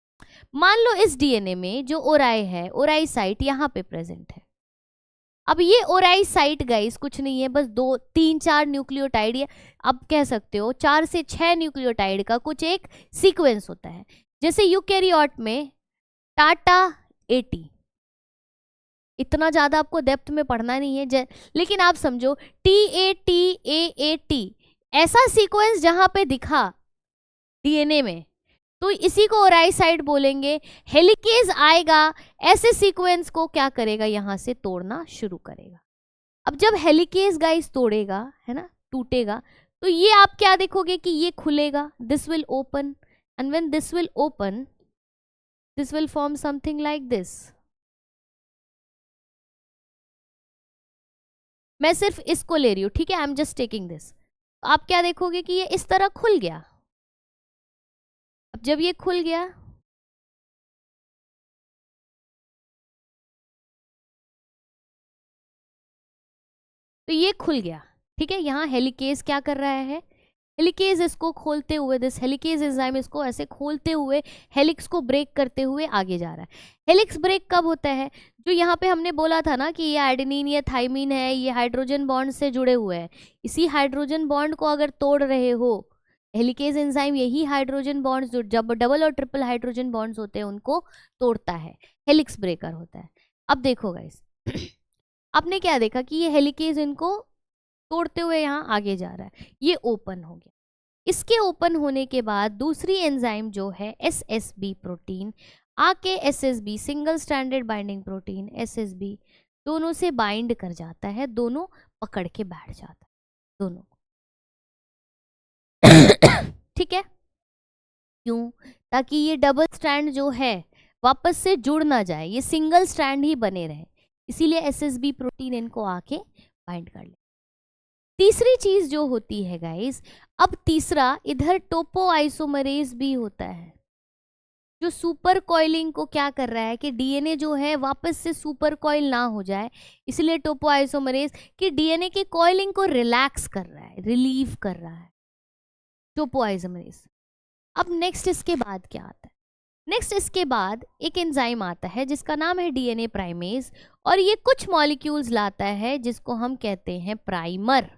[SPEAKER 1] मान लो इस डीएनए में जो ओराई है, ओराई साइट यहां पे प्रेजेंट है। अब ये ओराई साइट गाइस कुछ नहीं है, बस 2, 3, 4 न्यूक्लियोटाइड, या अब कह सकते हो 4 से 6 न्यूक्लियोटाइड का कुछ एक सीक्वेंस होता है। जैसे यूकैरियोट में टाटा 80, इतना ज्यादा आपको डेप्थ में पढ़ना नहीं है, लेकिन आप समझो TATAAT ऐसा सीक्वेंस जहां पे दिखा डीएनए में, तो इसी को ओराई साइट बोलेंगे। हेलिकेज आएगा, ऐसे सीक्वेंस को क्या करेगा, यहां से तोड़ना शुरू करेगा। अब जब हेलिकेज गाइस तोड़ेगा, है ना, टूटेगा, तो ये आप क्या देखोगे कि ये खुलेगा, this will open, and when this will open, this will form something like this. मैं सिर्फ इसको ले रही हूं, ठीक है, I am just taking this. तो आप क्या देखोगे कि ये इस तरह खुल गया। अब जब ये खुल गया, तो ये खुल गया, ठीक है। यहाँ हेलिकेज क्या कर रहा है, हेलिकेज इसको खोलते हुए, दिस हेलिकेज एंजाइम इसको ऐसे खोलते हुए, हेलिक्स को ब्रेक करते हुए आगे जा रहा है। हेलिक्स ब्रेक कब होता है, जो यहाँ पे हमने बोला था ना कि ये एडेनिन या थाइमिन है, ये हाइड्रोजन बॉन्ड से जुड़े हुए हैं। इसी हाइड्रोजन बॉन्ड को अगर तोड़ रहे हो, हेलिकेज एंजाइम यही हाइड्रोजन बॉन्ड्स जो जब डबल और ट्रिपल हाइड्रोजन बॉन्ड्स होते हैं उनको तोड़ता है, हेलिक्स ब्रेकर होता है। अब देखो गाइस, आपने क्या देखा कि ये हेलिकेज इनको तोड़ते हुए यहाँ आगे जा रहा है, ये ओपन हो गया। इसके ओपन होने के बाद दूसरी एंजाइम जो है SSB प्रोटीन आके SSB single stranded binding protein SSB दोनों से बाइंड कर जाता है, दोनों पकड़ के बैठ जाता है, दोनों ठीक है। क्यों, ताकि ये डबल स्ट्रैंड जो है वापस से जुड़ ना जाए, ये सिंगल स्ट्रैंड ही बने रहे, इसीलिए SSB प्रोटीन इनको आके बाइंड कर ले। तीसरी चीज जो होती है गाइस, अब तीसरा इधर टोपो आइसोमरेज भी होता है, जो सुपर कॉइलिंग को क्या कर रहा है कि डीएनए जो है वापस से सुपर कॉइल ना हो जाए, इसलिए टोपो आइसोमरेज कि डीएनए की कॉइलिंग को रिलैक्स कर रहा है, रिलीव कर रहा है टोपो आइसोमरेज। अब नेक्स्ट इसके बाद क्या आता है, नेक्स्ट इसके बाद एक एंजाइम आता है जिसका नाम है डीएनए प्राइमेज, और ये कुछ मॉलिक्यूल्स लाता है जिसको हम कहते हैं प्राइमर।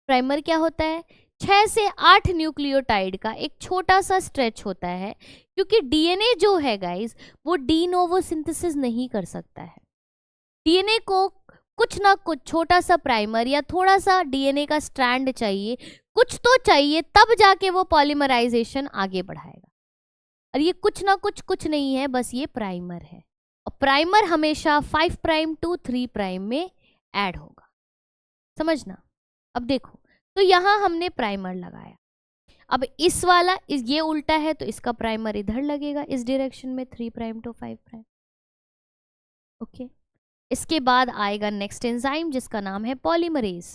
[SPEAKER 1] प्राइमर क्या होता है, 6 से 8 न्यूक्लियोटाइड का एक छोटा सा स्ट्रेच होता है, क्योंकि डीएनए जो है गाइस वो डी नोवो सिंथेसिस नहीं कर सकता है। डीएनए को कुछ ना कुछ छोटा सा प्राइमर या थोड़ा सा डीएनए का स्ट्रैंड चाहिए, कुछ तो चाहिए, तब जाके वो पॉलीमराइजेशन आगे बढ़ाएगा। और ये कुछ ना कुछ कुछ नहीं है, बस ये प्राइमर है, और प्राइमर हमेशा 5 प्राइम टू 3 प्राइम में ऐड होगा, समझना। अब देखो, तो यहां हमने प्राइमर लगाया, अब इस वाला ये उल्टा है तो इसका प्राइमर इधर लगेगा इस डायरेक्शन में 3 प्राइम टू 5 प्राइम, ओके। इसके बाद आएगा नेक्स्ट एंजाइम जिसका नाम है पॉलीमरेज।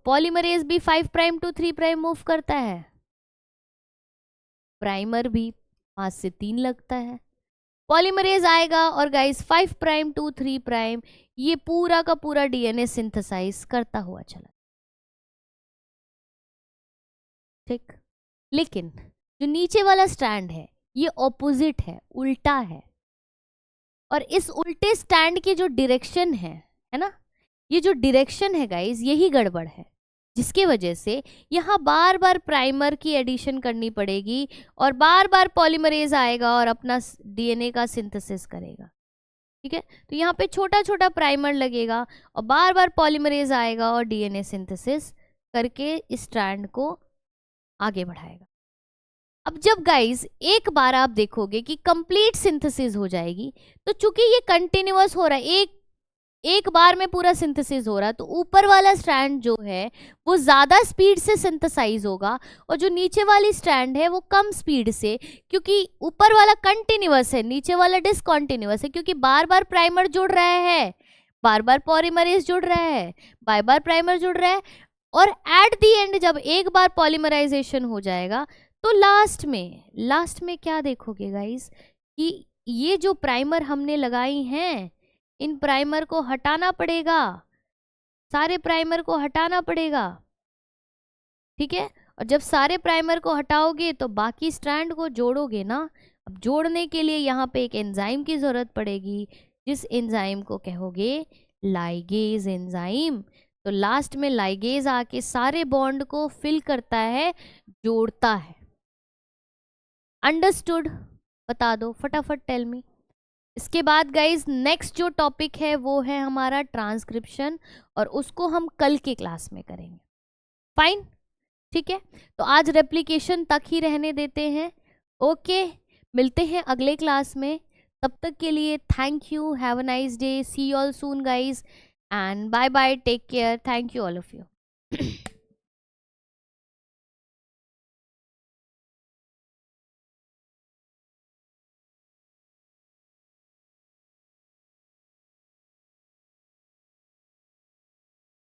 [SPEAKER 1] पॉलीमरेज भी 5 प्राइम टू 3 प्राइम मूव करता है, प्राइमर भी 5 से 3 लगता है। पॉलीमरेज आएगा और गाइस 5 प्राइम टू 3 प्राइम ये पूरा का पूरा डीएनए सिंथेसाइज करता हुआ चला, ठीक। लेकिन जो नीचे वाला स्ट्रैंड है ये ऑपोजिट है, उल्टा है, और इस उल्टे स्टैंड की जो डायरेक्शन है ना, ये जो डायरेक्शन है गाइस यही गड़बड़ है। जिसके वजह से यहाँ बार बार प्राइमर की एडिशन करनी पड़ेगी और बार बार पॉलीमरेज आएगा और अपना डीएनए का सिंथेसिस करेगा। ठीक है, तो यहाँ पे छोटा छोटा प्राइमर लगेगा और बार बार पॉलीमरेज आएगा और डीएनए सिंथेसिस करके इस स्ट्रैंड को आगे बढ़ाएगा। अब जब गाइस एक बार आप देखोगे कि कंप्लीट सिंथेसिस हो जाएगी, तो चूंकि ये कंटिन्यूअस हो रहा है, एक बार में पूरा सिंथेसिस हो रहा है, तो ऊपर वाला स्ट्रैंड जो है वो ज़्यादा स्पीड से सिंथेसाइज होगा और जो नीचे वाली स्ट्रैंड है वो कम स्पीड से, क्योंकि ऊपर वाला कंटिन्यूअस है, नीचे वाला डिसकंटिन्यूअस है, क्योंकि बार बार प्राइमर जुड़ रहा है, बार बार पॉलीमरेज जुड़ रहा है, बार बार प्राइमर जुड़ रहा है। और एट दी एंड जब एक बार पॉलीमराइजेशन हो जाएगा तो लास्ट में क्या देखोगे गाइस कि ये जो प्राइमर हमने लगाई हैं, इन प्राइमर को हटाना पड़ेगा, सारे प्राइमर को हटाना पड़ेगा। ठीक है, और जब सारे प्राइमर को हटाओगे तो बाकी स्ट्रैंड को जोड़ोगे ना। अब जोड़ने के लिए यहाँ पे एक एंजाइम की जरूरत पड़ेगी, जिस एंजाइम को कहोगे लाइगेज एंजाइम। तो लास्ट में लाइगेज आके सारे बॉन्ड को फिल करता है, जोड़ता है। अंडरस्टूड? बता दो फटाफट, टेल मी। इसके बाद गाइज नेक्स्ट जो टॉपिक है वो है हमारा ट्रांसक्रिप्शन, और उसको हम कल के क्लास में करेंगे। फाइन, ठीक है, तो आज रेप्लिकेशन तक ही रहने देते हैं। ओके, मिलते हैं अगले क्लास में, तब तक के लिए thank you, have a nice day, see you all soon guys, and bye bye, take care, thank you all of you.